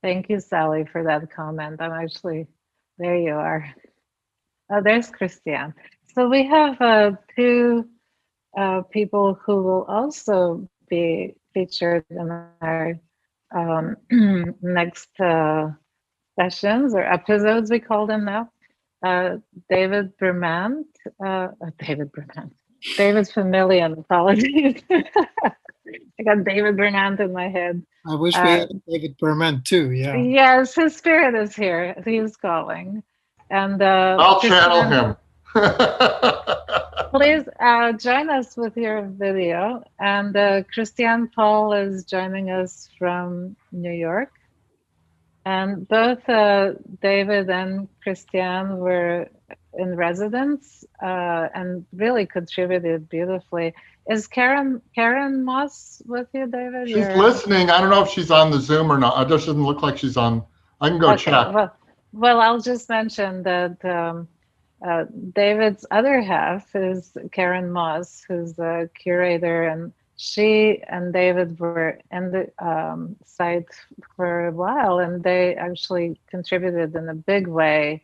Thank you, Sally, for that comment. I'm actually, there you are. Oh, there's Christiane. So we have two people who will also be featured in our next sessions or episodes, we call them now. David Bermant, David Familian, apologies. I got David Bermant in my head. I wish we had David Bermant too, yeah. Yes, his spirit is here. He's calling. And I'll channel him. Please join us with your video. And Christiane Paul is joining us from New York. And both David and Christiane were in residence and really contributed beautifully. Is Karen Moss with you, David? She's listening. I don't know if she's on the Zoom or not. It doesn't look like she's on. I can go check. Well, I'll just mention that David's other half is Karen Moss, who's the curator, and she and David were in the site for a while, and they actually contributed in a big way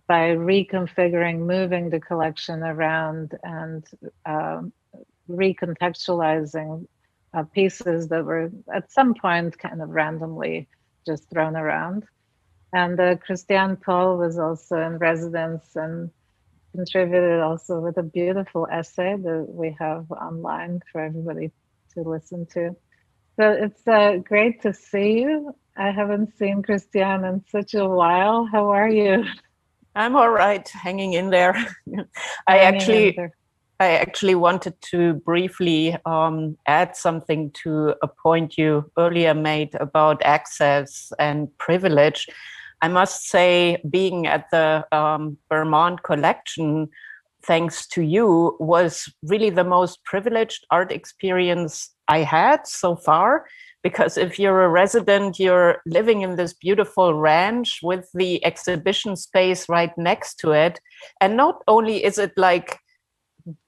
by reconfiguring, moving the collection around, and recontextualizing pieces that were at some point kind of randomly just thrown around. And Christiane Paul was also in residence and contributed also with a beautiful essay that we have online for everybody to listen to. So it's great to see you. I haven't seen Christiane in such a while. How are you? I'm all right, hanging in there. I actually wanted to briefly add something to a point you earlier made about access and privilege. I must say, being at the Bermant Collection thanks to you, was really the most privileged art experience I had so far. Because if you're a resident, you're living in this beautiful ranch with the exhibition space right next to it. And not only is it like,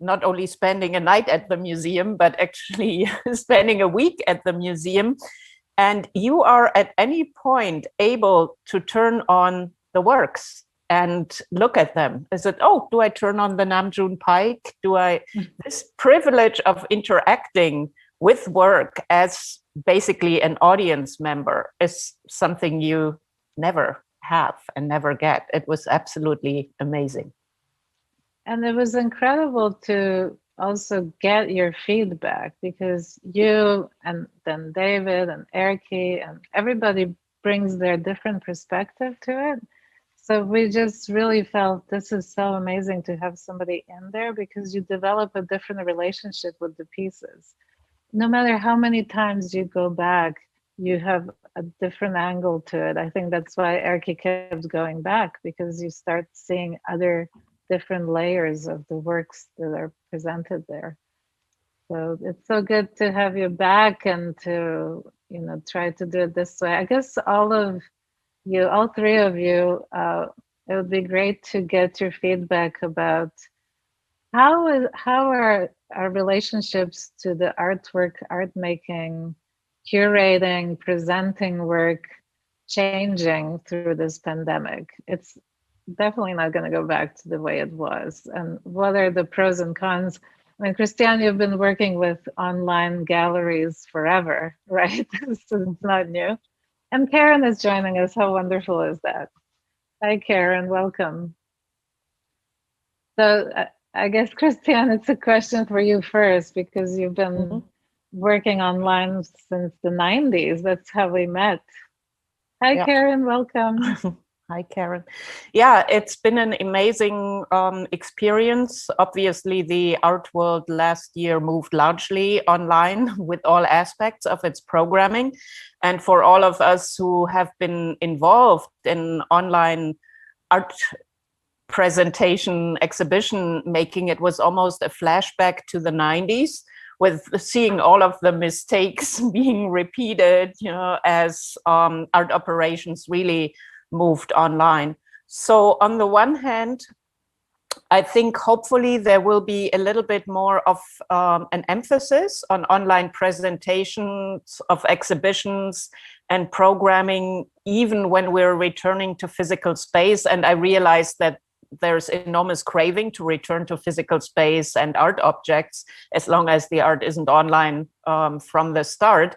not only spending a night at the museum, but actually spending a week at the museum. And you are at any point able to turn on the works and look at them. Is it, oh, do I turn on the Namjoon Pike? This privilege of interacting with work as basically an audience member is something you never have and never get. It was absolutely amazing. And it was incredible to also get your feedback, because you and then David and ERKKI and everybody brings their different perspective to it. So we just really felt this is so amazing to have somebody in there, because you develop a different relationship with the pieces. No matter how many times you go back, you have a different angle to it. I think that's why ERKKI kept going back, because you start seeing other different layers of the works that are presented there. So it's so good to have you back and to, you know, try to do it this way. I guess all three of you, it would be great to get your feedback about how are our relationships to the artwork, art making, curating, presenting work changing through this pandemic. It's definitely not going to go back to the way it was. And what are the pros and cons? I mean, Christiane, you've been working with online galleries forever, right? So it's not new. And Karen is joining us. How wonderful is that? Hi, Karen, welcome. So I guess, Christiane, it's a question for you first, because you've been working online since the 90s. That's how we met. Hi, Karen, welcome. Hi, Karen. Yeah, it's been an amazing experience. Obviously, the art world last year moved largely online with all aspects of its programming. And for all of us who have been involved in online art presentation, exhibition making, it was almost a flashback to the 90s, with seeing all of the mistakes being repeated, you know, as art operations really moved online. So on the one hand, I think hopefully there will be a little bit more of an emphasis on online presentations of exhibitions and programming, even when we're returning to physical space. And I realize that there's enormous craving to return to physical space and art objects, as long as the art isn't online from the start.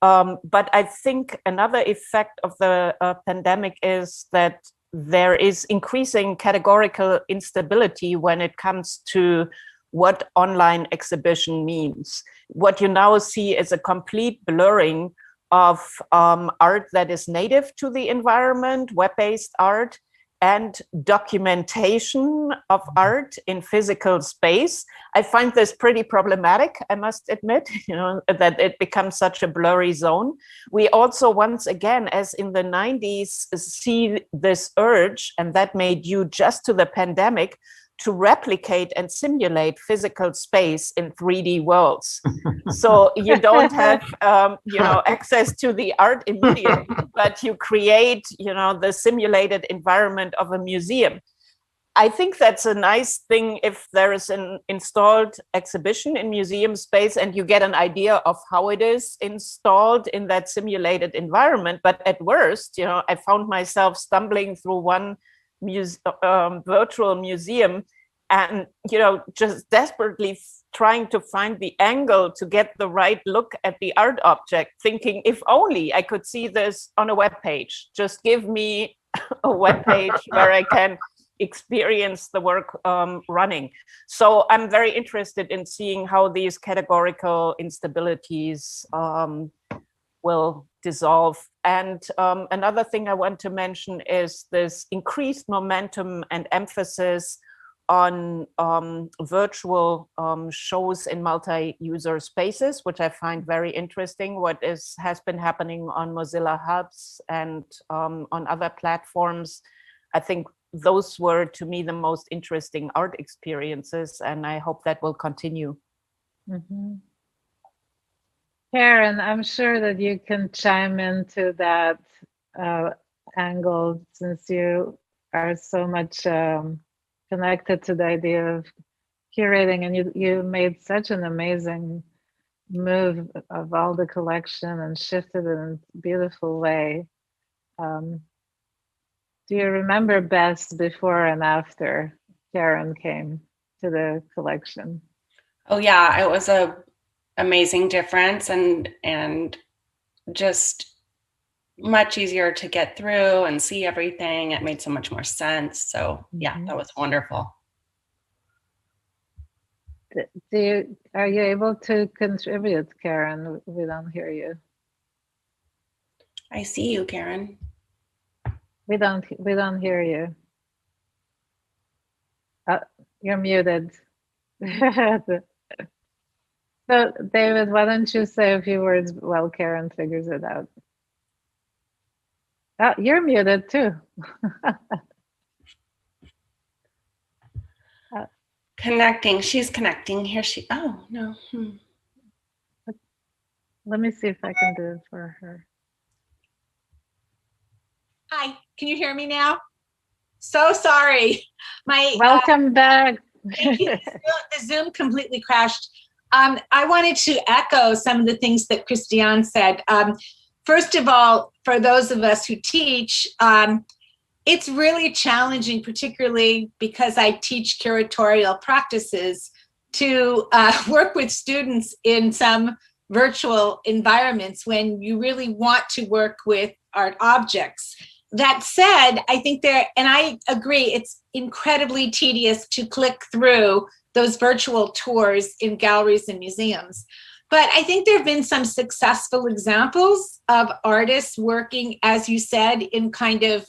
But I think another effect of the pandemic is that there is increasing categorical instability when it comes to what online exhibition means. What you now see is a complete blurring of art that is native to the environment, web-based art, and documentation of art in physical space. I find this pretty problematic, I must admit, you know, that it becomes such a blurry zone. We also, once again, as in the 90s, see this urge, and that made due just to the pandemic, to replicate and simulate physical space in 3D worlds. So you don't have, you know, access to the art immediately, but you create, you know, the simulated environment of a museum. I think that's a nice thing if there is an installed exhibition in museum space and you get an idea of how it is installed in that simulated environment. But at worst, you know, I found myself stumbling through one virtual museum and, you know, just desperately trying to find the angle to get the right look at the art object, thinking, if only I could see this on a web page. Just give me a web page where I can experience the work running. So I'm very interested in seeing how these categorical instabilities will dissolve. And another thing I want to mention is this increased momentum and emphasis on virtual shows in multi-user spaces, which I find very interesting. What has been happening on Mozilla Hubs and on other platforms, I think those were to me the most interesting art experiences, and I hope that will continue. Mm-hmm. Karen, I'm sure that you can chime into that angle, since you are so much connected to the idea of curating, and you made such an amazing move of all the collection and shifted in a beautiful way. Do you remember best before and after Karen came to the collection? Oh yeah, it was a amazing difference, and just much easier to get through and see everything. It made so much more sense. So yeah, that was wonderful. Are you able to contribute, Karen? We don't hear you. I see you, Karen. We don't hear you. You're muted. So David, why don't you say a few words while Karen figures it out? Oh, you're muted too. Connecting. She's connecting. Here she. Oh no. Let me see if I can do it for her. Hi, can you hear me now? So sorry. Welcome back. Thank you. The Zoom completely crashed. I wanted to echo some of the things that Christiane said. First of all, for those of us who teach, it's really challenging, particularly because I teach curatorial practices, to work with students in some virtual environments when you really want to work with art objects. That said, I think and I agree, it's incredibly tedious to click through those virtual tours in galleries and museums. But I think there have been some successful examples of artists working, as you said, in kind of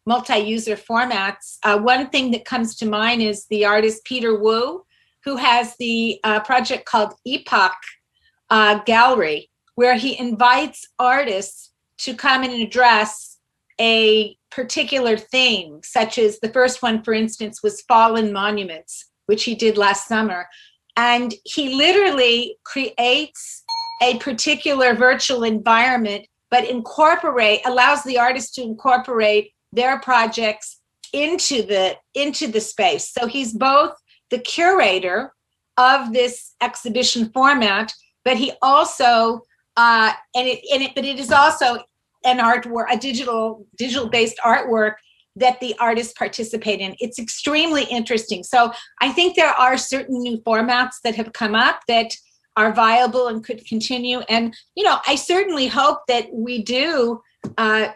multi-user formats. One thing that comes to mind is the artist Peter Wu, who has the project called Epoch Gallery, where he invites artists to come and address a particular theme, such as the first one, for instance, was fallen monuments, which he did last summer. And he literally creates a particular virtual environment, but allows the artist to incorporate their projects into the space. So he's both the curator of this exhibition format, but he also, but it is also an artwork, a digital-based artwork that the artists participate in. It's extremely interesting. So I think there are certain new formats that have come up that are viable and could continue. And, I certainly hope that we do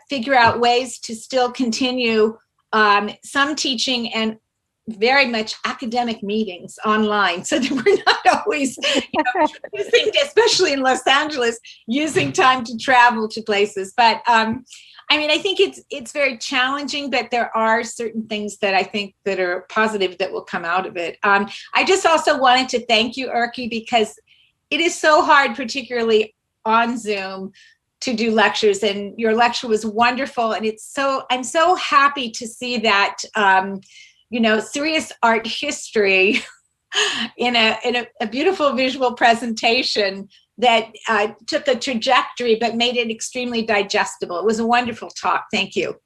figure out ways to still continue some teaching and very much academic meetings online, so that we're not always, using, especially in Los Angeles, using time to travel to places. But I think it's very challenging, but there are certain things that I think that are positive that will come out of it. I just also wanted to thank you, ERKKI, because it is so hard, particularly on Zoom, to do lectures, and your lecture was wonderful. And I'm so happy to see that, serious art history in a beautiful visual presentation that took a trajectory but made it extremely digestible. It was a wonderful talk. Thank you.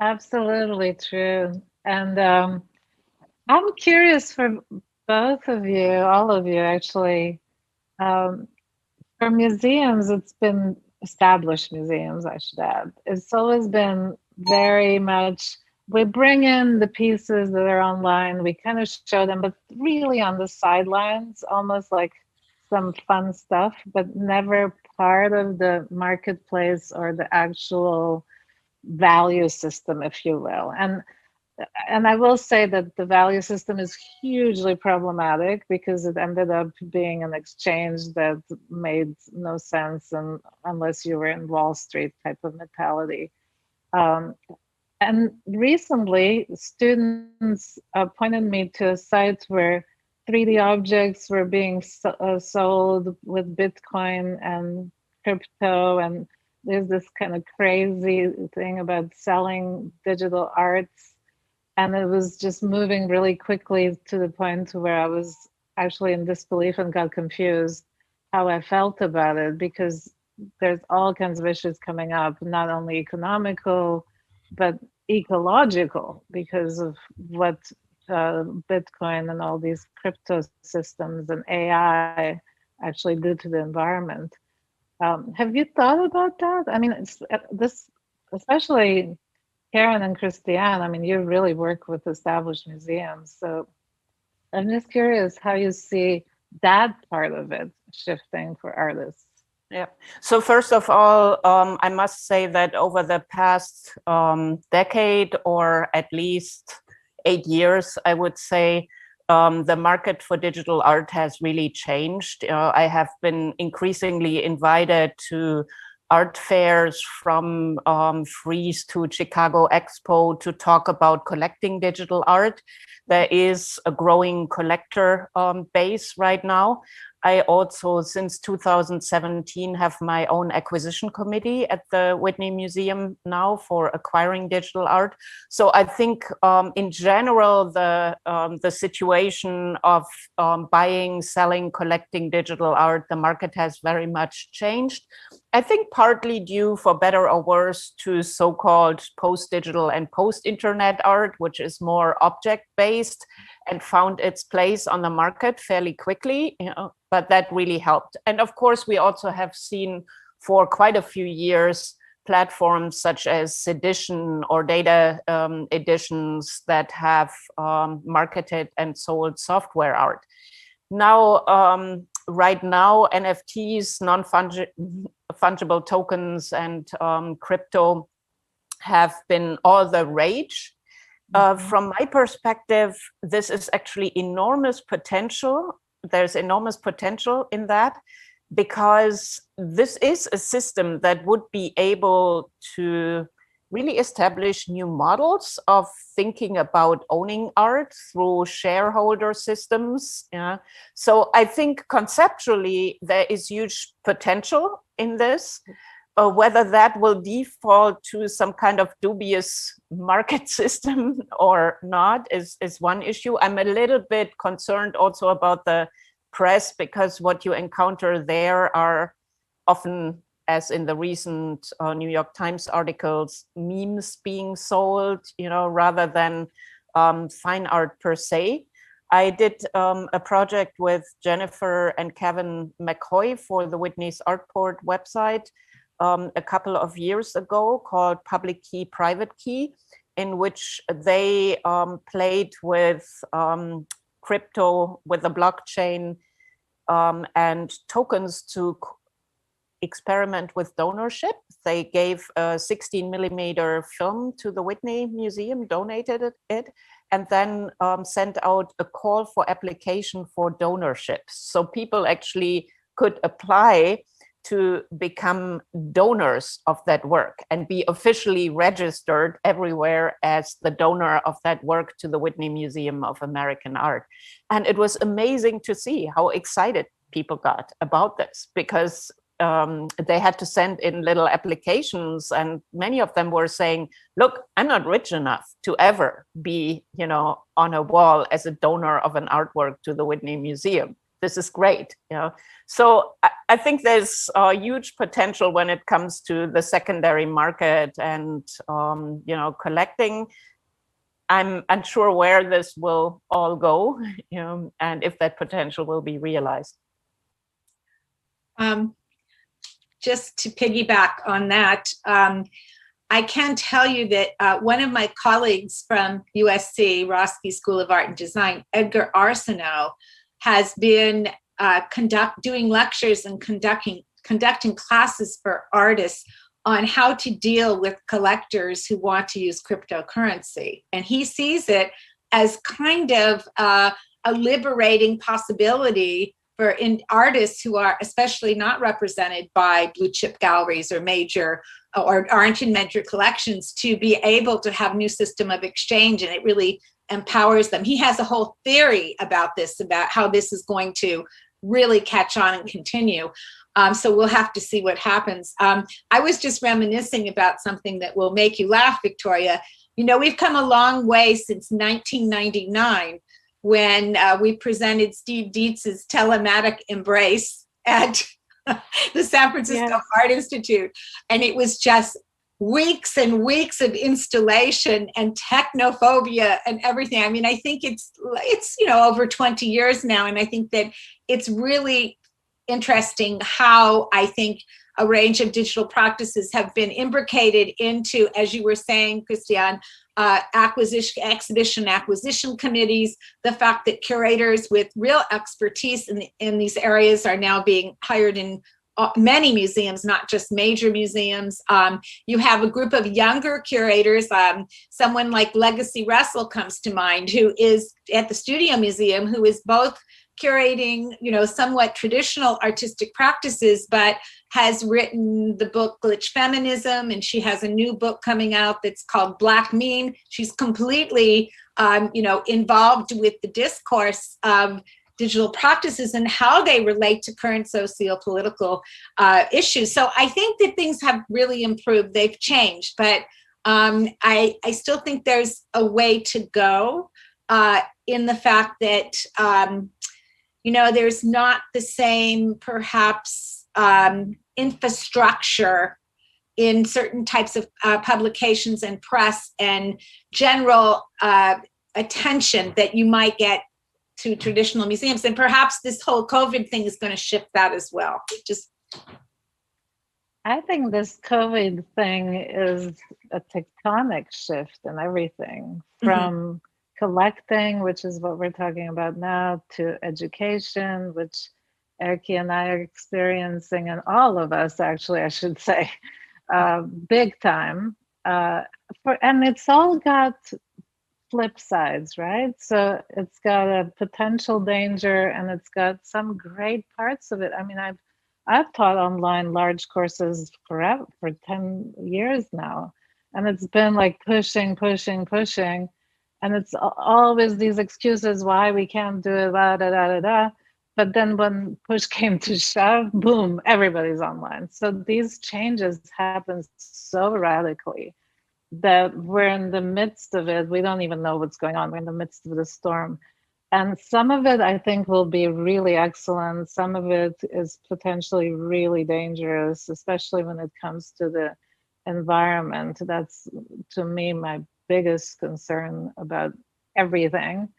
Absolutely true. And I'm curious for both of you, all of you actually, for museums, it's been established museums, I should add. It's always been very much, we bring in the pieces that are online, we kind of show them, but really on the sidelines, almost like some fun stuff, but never part of the marketplace or the actual value system, if you will. And I will say that the value system is hugely problematic because it ended up being an exchange that made no sense unless you were in Wall Street type of mentality. And recently, students pointed me to a site where 3D objects were being sold with Bitcoin and crypto, and there's this kind of crazy thing about selling digital arts, and it was just moving really quickly to the point where I was actually in disbelief and got confused how I felt about it, because there's all kinds of issues coming up, not only economical, but ecological, because of what Bitcoin and all these crypto systems and AI actually do to the environment. Have you thought about that? I mean, it's, this, especially Karen and Christiane, I mean, you really work with established museums. So I'm just curious how you see that part of it shifting for artists. Yeah. So first of all, I must say that over the past decade, or at least 8 years, I would say, the market for digital art has really changed. I have been increasingly invited to art fairs, from Frieze to Chicago Expo, to talk about collecting digital art. There is a growing collector base right now. I also, since 2017, have my own acquisition committee at the Whitney Museum now for acquiring digital art. So I think in general, the situation of buying, selling, collecting digital art, the market has very much changed. I think partly due, for better or worse, to so-called post-digital and post-internet art, which is more object-based and found its place on the market fairly quickly, but that really helped. And of course, we also have seen for quite a few years platforms such as Sedition or Data Editions that have marketed and sold software art. Now, right now, NFTs, non-fungible tokens, and crypto have been all the rage. From my perspective, this is actually enormous potential. There's enormous potential in that, because this is a system that would be able to really establish new models of thinking about owning art through shareholder systems. Yeah. So I think conceptually there is huge potential in this. Whether that will default to some kind of dubious market system or not is one issue. I'm a little bit concerned also about the press, because what you encounter there are often, as in the recent New York Times articles, memes being sold, rather than fine art per se. I did a project with Jennifer and Kevin McCoy for the Whitney's Artport website a couple of years ago, called Public Key, Private Key, in which they played with crypto, with the blockchain, and tokens to experiment with donorship. They gave a 16mm film to the Whitney Museum, donated it, and then sent out a call for application for donorships. So people actually could apply to become donors of that work and be officially registered everywhere as the donor of that work to the Whitney Museum of American Art. And it was amazing to see how excited people got about this, because they had to send in little applications, and many of them were saying, look, I'm not rich enough to ever be, on a wall as a donor of an artwork to the Whitney Museum. This is great. So I think there's a huge potential when it comes to the secondary market and, collecting. I'm unsure where this will all go, and if that potential will be realized. Just to piggyback on that, I can tell you that one of my colleagues from USC, Roski School of Art and Design, Edgar Arsenault, has been doing lectures and conducting classes for artists on how to deal with collectors who want to use cryptocurrency. And he sees it as kind of a liberating possibility for artists who are especially not represented by blue chip galleries or aren't in major collections, to be able to have a new system of exchange, and it really empowers them. He has a whole theory about this, about how this is going to really catch on and continue. So we'll have to see what happens. I was just reminiscing about something that will make you laugh, Victoria. You know, we've come a long way since 1999 when we presented Steve Dietz's Telematic Embrace at the San Francisco Art Institute. And it was just weeks and weeks of installation and technophobia and everything. I mean, I think it's you know, over 20 years now. And I think that it's really interesting how I think a range of digital practices have been imbricated into, as you were saying, Christian, exhibition acquisition committees, the fact that curators with real expertise in these areas are now being hired in many museums, not just major museums. You have a group of younger curators, someone like Legacy Russell comes to mind, who is at the Studio Museum, who is both curating, you know, somewhat traditional artistic practices, but has written the book Glitch Feminism, and she has a new book coming out that's called Black Mean. She's completely, you know, involved with the discourse of digital practices and how they relate to current socio-political issues. So I think that things have really improved. They've changed, but I still think there's a way to go in the fact that, you know, there's not the same, perhaps, infrastructure in certain types of publications and press and general attention that you might get to traditional museums. And perhaps this whole COVID thing is going to shift that as well. I think this COVID thing is a tectonic shift in everything, from collecting, which is what we're talking about now, to education, which ERKKI and I are experiencing, and all of us, actually, I should say, big time. And it's all got flip sides, right? So it's got a potential danger, and it's got some great parts of it. I mean, I've taught online large courses forever, for 10 years now, and it's been like pushing, and it's always these excuses why we can't do it, da da da da da. But then when push came to shove, boom, everybody's online. So these changes happen so radically that we're in the midst of it. We don't even know what's going on. We're in the midst of the storm. And some of it, I think, will be really excellent. Some of it is potentially really dangerous, especially when it comes to the environment. That's, to me, my biggest concern about everything.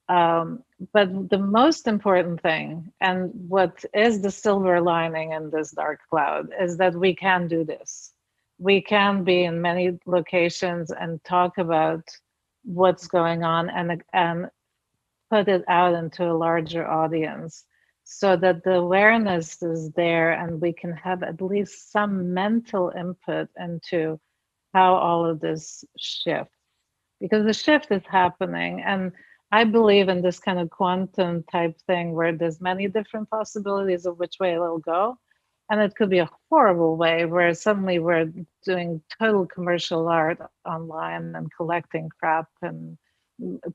But the most important thing, and what is the silver lining in this dark cloud, is that we can do this. We can be in many locations and talk about what's going on and put it out into a larger audience, so that the awareness is there and we can have at least some mental input into how all of this shifts. Because the shift is happening, and I believe in this kind of quantum type thing where there's many different possibilities of which way it'll go. And it could be a horrible way where suddenly we're doing total commercial art online and collecting crap and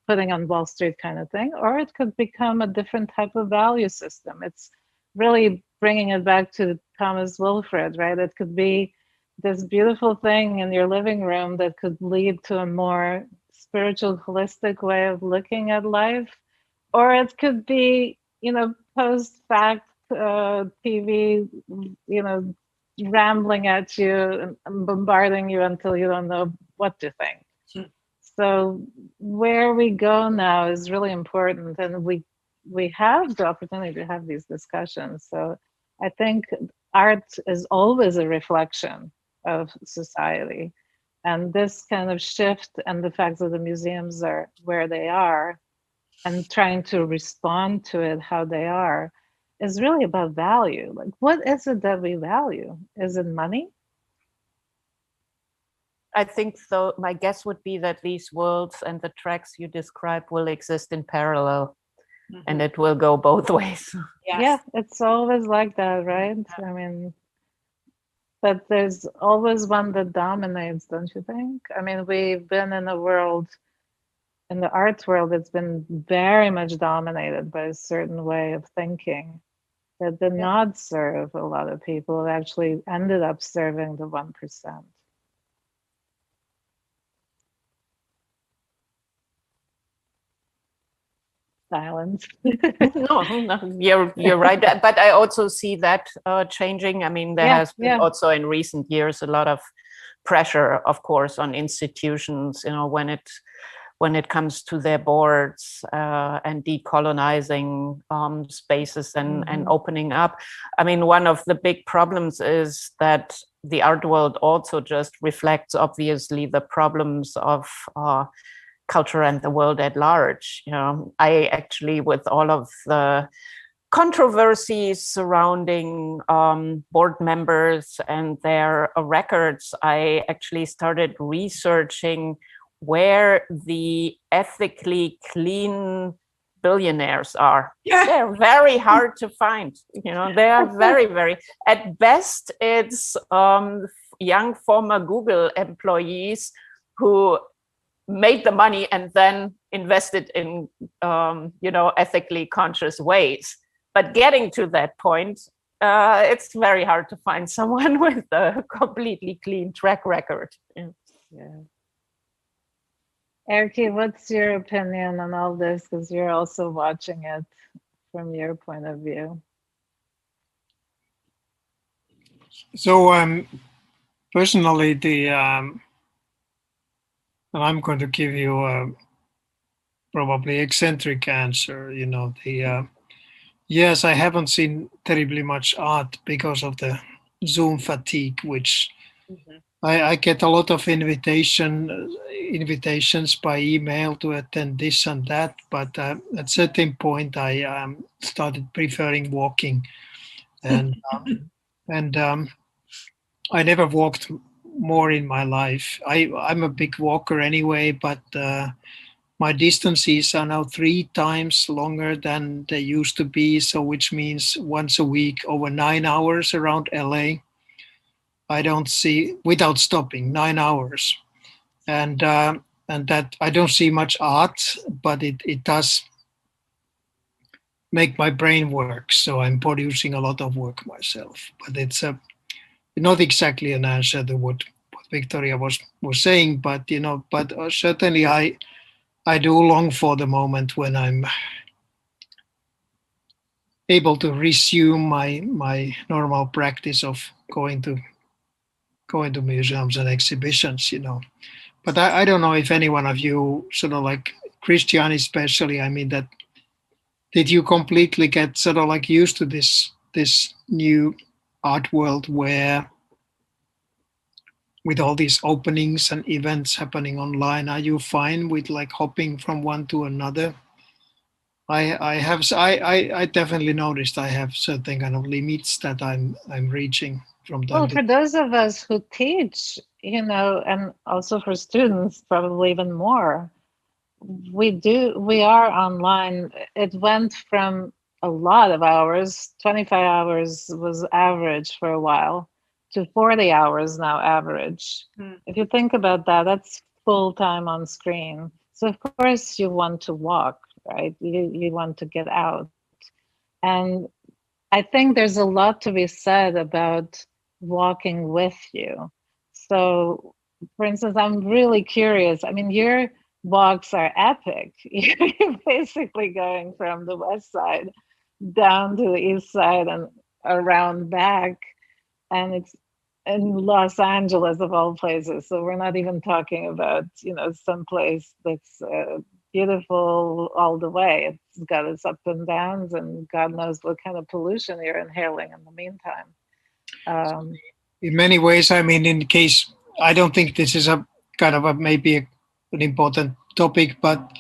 putting on Wall Street kind of thing, or it could become a different type of value system. It's really bringing it back to Thomas Wilfred, right? It could be this beautiful thing in your living room that could lead to a more spiritual, holistic way of looking at life, or it could be, you know, post-fact TV, you know, rambling at you and bombarding you until you don't know what to think. So where we go now is really important, and we have the opportunity to have these discussions. So I think art is always a reflection of society. And this kind of shift and the fact that the museums are where they are and trying to respond to it how they are is really about value. Like, what is it that we value? Is it money? I think so. My guess would be that these worlds and the tracks you described will exist in parallel, and it will go both ways. Yes. Yeah, it's always like that, right? Yeah. I mean, but there's always one that dominates, don't you think? I mean, we've been in a world, in the arts world, it's been very much dominated by a certain way of thinking. that did not serve a lot of people. It actually ended up serving the 1%. Silence. No, you're right. But I also see that changing. I mean, there has been also in recent years a lot of pressure, of course, on institutions, you know, when it comes to their boards and decolonizing spaces and opening up. I mean, one of the big problems is that the art world also just reflects, obviously, the problems of culture and the world at large. You know, I actually, with all of the controversies surrounding board members and their records, I actually started researching where the ethically clean billionaires are. They're very hard to find. You know, they are very, very, at best, it's young former Google employees who made the money and then invested in, you know, ethically conscious ways. But getting to that point, it's very hard to find someone with a completely clean track record. ERKKI, what's your opinion on all this? Because you're also watching it from your point of view. So personally, and I'm going to give you a probably eccentric answer. You know, yes, I haven't seen terribly much art because of the Zoom fatigue, which I get a lot of invitations by email to attend this and that, but at a certain point I started preferring walking, and I never walked more in my life. I'm a big walker anyway, but my distances are now 3 times longer than they used to be, so which means once a week over 9 hours around LA. I don't see, without stopping, 9 hours, and that I don't see much art, but it does make my brain work. So I'm producing a lot of work myself. But it's not exactly an answer to what Victoria was saying, but you know, but certainly I do long for the moment when I'm able to resume my normal practice of going to museums and exhibitions, you know. But I don't know if any one of you, sort of like Christian especially, I mean, that did you completely get sort of like used to this new art world where with all these openings and events happening online, are you fine with like hopping from one to another? I definitely noticed I have certain kind of limits that I'm reaching from time Well, to for those of us who teach, you know, and also for students, probably even more, we are online. It went from a lot of hours, 25 hours was average for a while, to 40 hours now average. If you think about that, that's full time on screen. So of course you want to walk, right? You want to get out. And I think there's a lot to be said about walking with you. So for instance, I'm really curious. I mean, your walks are epic. You're basically going from the west side down to the east side and around back. And it's in Los Angeles of all places. So we're not even talking about, you know, someplace that's beautiful all the way. It's got its ups and downs, and God knows what kind of pollution you're inhaling in the meantime. in many ways, I mean, in case, I don't think this is a kind of an important topic, but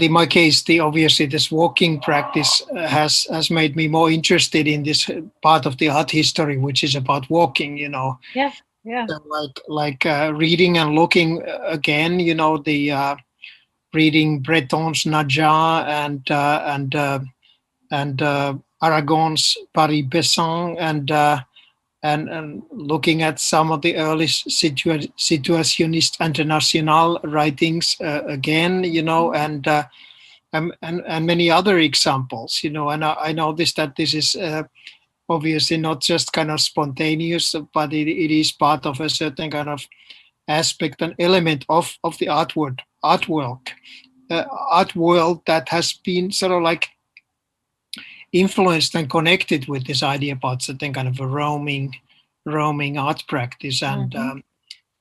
in my case, obviously this walking practice has made me more interested in this part of the art history, which is about walking, you know. Yeah. So like reading and looking again, you know, the reading Breton's Nadja and Aragon's Paris-Bessin and looking at some of the early Situationist International writings again, you know, and and many other examples, you know. And I noticed that this is obviously not just kind of spontaneous, but it is part of a certain kind of aspect and element of the art world that has been sort of like influenced and connected with this idea about certain kind of a roaming art practice. And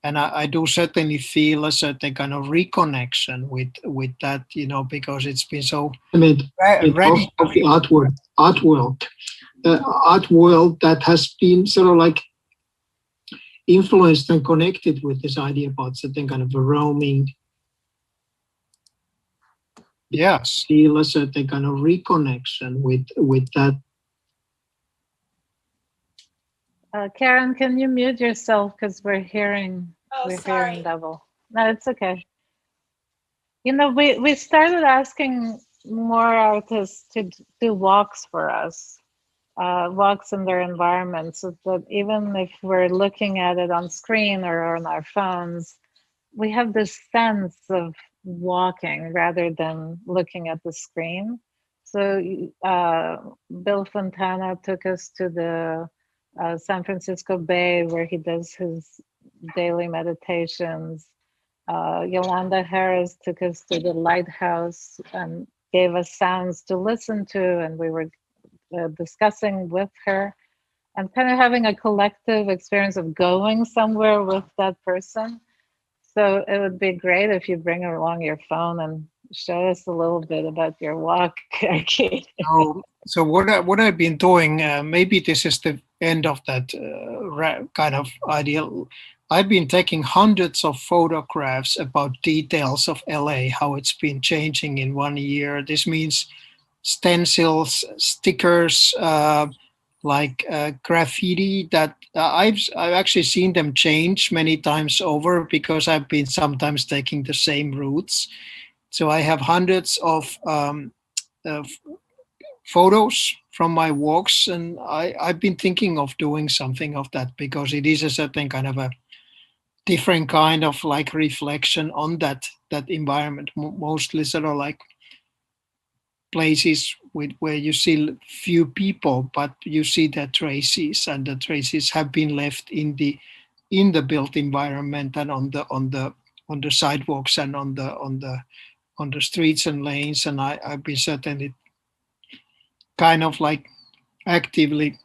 and I do certainly feel a certain kind of reconnection with that, you know, because it's been so ready of the art world that has been sort of like influenced and connected with this idea about certain kind of a roaming. Yes, feel a certain kind of reconnection with that. Karen, can you mute yourself because we're hearing hearing double. No, it's okay. You know, we started asking more artists to do walks for us, walks in their environment, so that even if we're looking at it on screen or on our phones, we have this sense of walking rather than looking at the screen. So Bill Fontana took us to the San Francisco Bay, where he does his daily meditations. Yolanda Harris took us to the lighthouse and gave us sounds to listen to, and we were discussing with her and kind of having a collective experience of going somewhere with that person. So it would be great if you bring along your phone and show us a little bit about your walk, ERKKI. So what I've been doing, maybe this is the end of that kind of idea. I've been taking hundreds of photographs about details of LA, how it's been changing in 1 year. This means stencils, stickers, like graffiti that I've actually seen them change many times over because I've been sometimes taking the same routes. So I have hundreds of photos from my walks, and I've been thinking of doing something of that because it is a certain kind of a different kind of like reflection on that environment, mostly sort of like places where you see few people, but you see the traces, and the traces have been left in the built environment and on the sidewalks and on the streets and lanes. And I've been certainly kind of like actively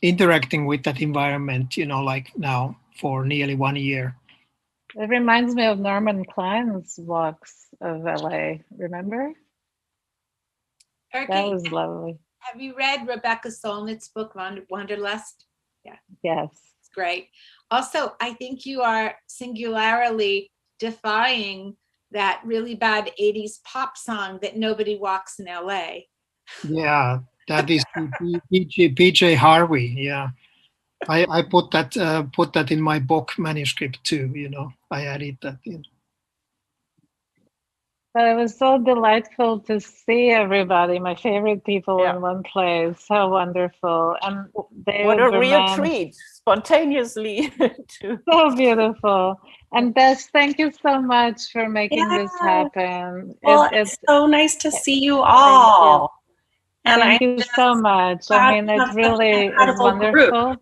interacting with that environment, you know, like now for nearly 1 year. It reminds me of Norman Klein's walks of LA, remember? ERKKI, That was lovely. have you read Rebecca Solnit's book, Wanderlust? Yeah. Yes. It's great. Also, I think you are singularly defying that really bad 80s pop song that nobody walks in LA. Yeah, that is PJ Harvey. Yeah, I put that in my book manuscript too. You know, I added that in. But it was so delightful to see everybody, my favorite people in one place. How wonderful. And what a real treat, spontaneously. So beautiful. And Bess, thank you so much for making this happen. Well, it's so nice to see you all. Thank you so much. I mean, it really is wonderful.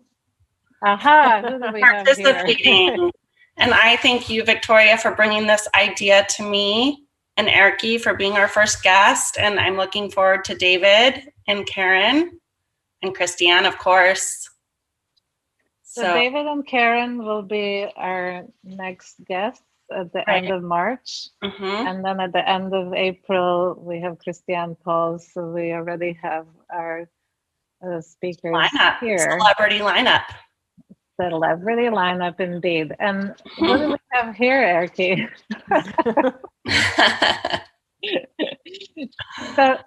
Aha, who do we have here? And I thank you, Victoria, for bringing this idea to me, and ERKKI for being our first guest. And I'm looking forward to David and Karen and Christiane, of course. So David and Karen will be our next guests at the end of March. And then at the end of April, we have Christiane Paul. So we already have our speakers here. Celebrity lineup. Celebrity lineup, indeed. And what do we have here, ERKKI? So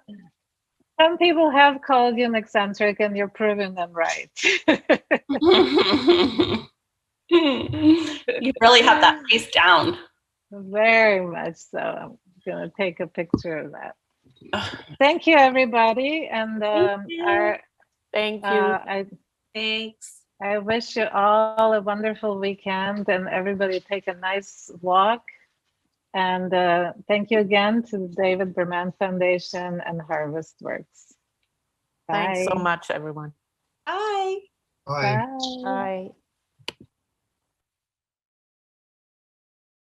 some people have called you an eccentric, and you're proving them right. You really have that face down. Very much so. I'm going to take a picture of that. Thank you, everybody. And thank you. Thanks. I wish you all a wonderful weekend, and everybody take a nice walk. And thank you again to the David Bermant Foundation and Harvestworks. Thanks so Bye. much, everyone. Bye. Bye. Bye. Bye.